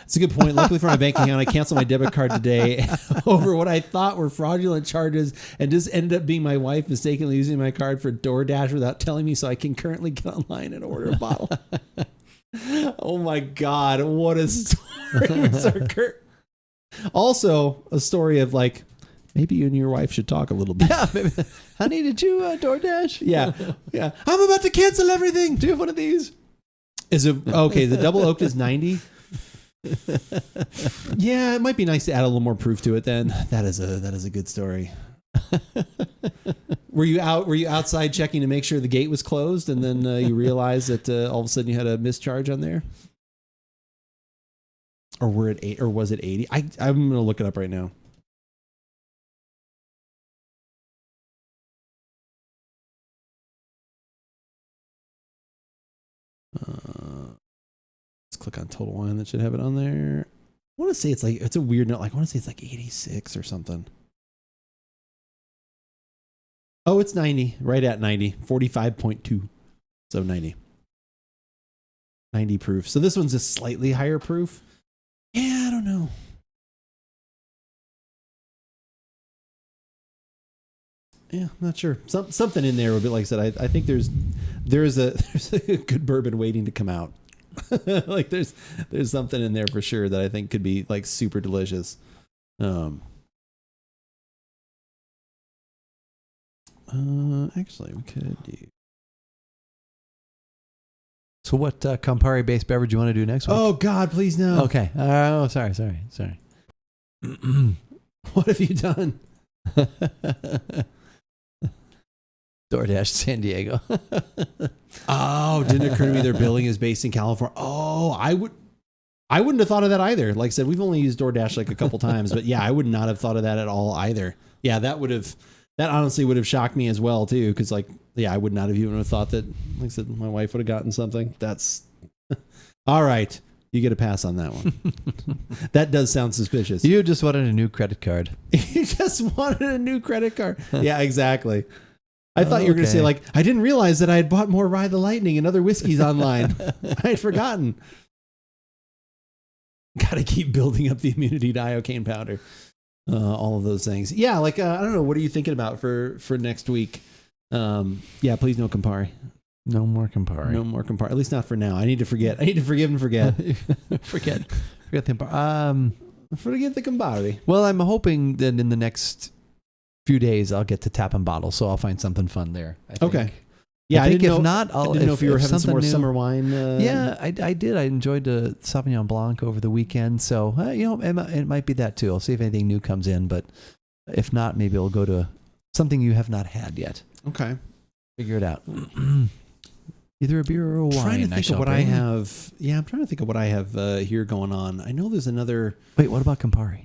It's a good point. Luckily for my bank account, I canceled my debit card today over what I thought were fraudulent charges, and just ended up being my wife mistakenly using my card for DoorDash without telling me, so I can currently get online and order a bottle. Oh my God, what a story. Also, a story of like, maybe you and your wife should talk a little bit. Yeah, maybe. Honey, did you DoorDash? Yeah. I'm about to cancel everything. Do you have one of these? Is it okay? The Double Oaked is 90. Yeah, it might be nice to add a little more proof to it. Then that is a good story. Were you outside checking to make sure the gate was closed, and then you realized that all of a sudden you had a mischarge on there? Or was it 80? I'm gonna look it up right now. Let's click on Total Wine. That should have it on there. I want to say it's a weird note. Like I want to say it's like 86 or something. Oh, it's 90. Right at 90. 45.2. So 90. 90 proof. So this one's a slightly higher proof. Yeah, I don't know. Yeah, I'm not sure. Something in there would be, like I said, I think there's a good bourbon waiting to come out. Like there's something in there for sure that I think could be like super delicious. Actually, we could do. So what Campari-based beverage you want to do next week? Oh God, please no. Okay. Oh, sorry. What have you done? DoorDash San Diego. Oh, didn't occur to me their billing is based in California. Oh, I wouldn't have thought of that either. Like I said, we've only used DoorDash like a couple times, but yeah, I would not have thought of that at all either. Yeah, that honestly would have shocked me as well too, because like, yeah, I would not have even thought that. Like I said, my wife would have gotten something. That's all right. You get a pass on that one. That does sound suspicious. You just wanted a new credit card. You just wanted a new credit card. Yeah, exactly. I thought you were going to say, like, I didn't realize that I had bought more Ride the Lightning and other whiskeys online. I had forgotten. Got to keep building up the immunity to iocane powder. All of those things. Yeah, like, I don't know. What are you thinking about for next week? Yeah, please no Campari. No more Campari. No more Campari. At least not for now. I need to forget. I need to forgive and forget. Forget the Campari. Forget the Campari. Well, I'm hoping that in the next few days I'll get to tapping bottles, so I'll find something fun there. I think. Okay. Yeah, I think if not, I didn't know if you were having some more summer wine. Yeah, I did. I enjoyed the Sauvignon Blanc over the weekend, so it might be that too. I'll see if anything new comes in, but if not, maybe I'll go to something you have not had yet. Okay, figure it out. Either a beer or a wine. I'm trying to think of what I have. Yeah, I'm trying to think of what I have here going on. I know there's another. Wait, what about Campari?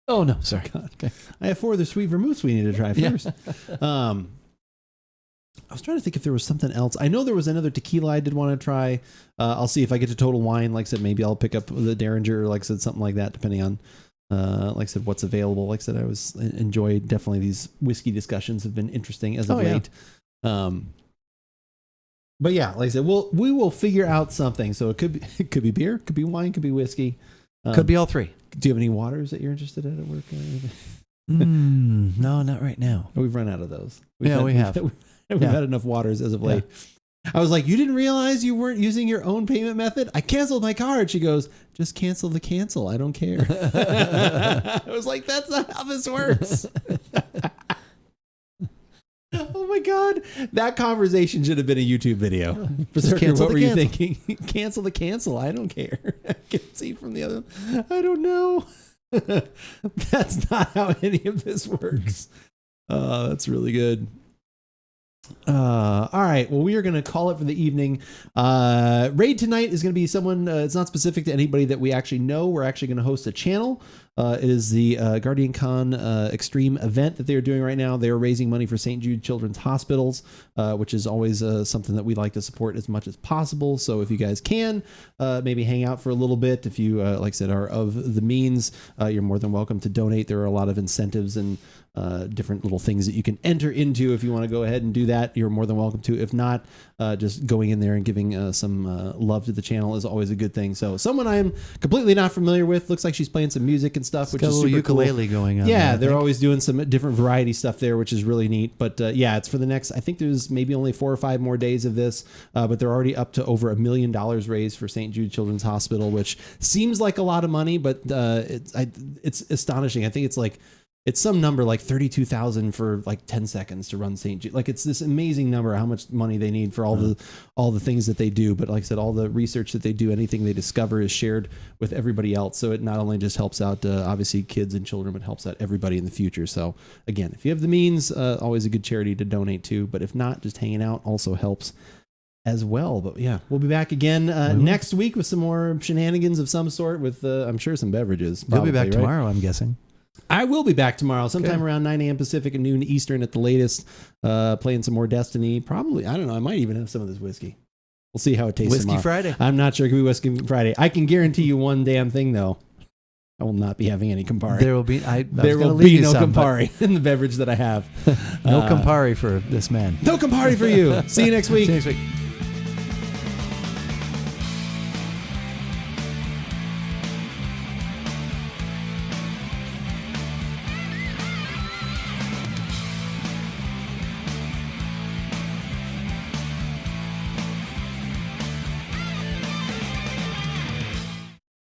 Oh no, sorry. Oh, okay, I have 4 other sweet vermouths we need to try first. Yeah. I was trying to think if there was something else. I know there was another tequila I did want to try. I'll see if I get to Total Wine. Like I said, maybe I'll pick up the Derringer, or like I said, something like that, depending on, like I said, what's available. Like I said, I enjoy definitely these whiskey discussions have been interesting as of late. But yeah, like I said, we will figure out something. So it could be beer, could be wine, could be whiskey, could be all three. Do you have any waters that you're interested in at work? No, not right now. We've run out of those. We have. We've had enough waters as of late. I was like, you didn't realize you weren't using your own payment method? I canceled my card. She goes, just cancel the cancel. I don't care. I was like, that's not how this works. Oh my God. That conversation should have been a YouTube video. Berserker, what were you thinking? Cancel the cancel. I don't care. I can see from the other. I don't know. That's not how any of this works. That's really good. All right. Well, we are going to call it for the evening. Raid tonight is going to be someone, it's not specific to anybody that we actually know. We're actually going to host a channel. It is the Guardian Con Extreme event that they're doing right now. They're raising money for St. Jude Children's Hospitals, which is always something that we like to support as much as possible. So if you guys can, maybe hang out for a little bit. If you, like I said, are of the means, you're more than welcome to donate. There are a lot of incentives and different little things that you can enter into. If you want to go ahead and do that, you're more than welcome to. If not, just going in there and giving some love to the channel is always a good thing. So someone I am completely not familiar with, looks like she's playing some music and stuff, which is super ukulele cool. Going on. Yeah, they're always doing some different variety stuff there, which is really neat. But yeah, it's for the next, I think there's maybe only 4 or 5 more days of this, but they're already up to over $1 million raised for St. Jude Children's Hospital, which seems like a lot of money, but it's astonishing. I think it's some number like 32,000 for like 10 seconds to run St. Jude. Like it's this amazing number, how much money they need for all the things that they do. But like I said, all the research that they do, anything they discover is shared with everybody else. So it not only just helps out obviously kids and children, but helps out everybody in the future. So again, if you have the means, always a good charity to donate to. But if not, just hanging out also helps as well. But yeah, we'll be back again next week with some more shenanigans of some sort with I'm sure some beverages. You'll be back tomorrow, I'm guessing. I will be back tomorrow sometime around 9 a.m. Pacific and noon Eastern at the latest, playing some more Destiny. Probably, I don't know, I might even have some of this whiskey. We'll see how it tastes Whiskey tomorrow. Friday. I'm not sure it could be Whiskey Friday. I can guarantee you one damn thing, though. I will not be having any Campari. There will be no Campari in the beverage that I have. No Campari for this man. No Campari for you. See you next week. See you next week.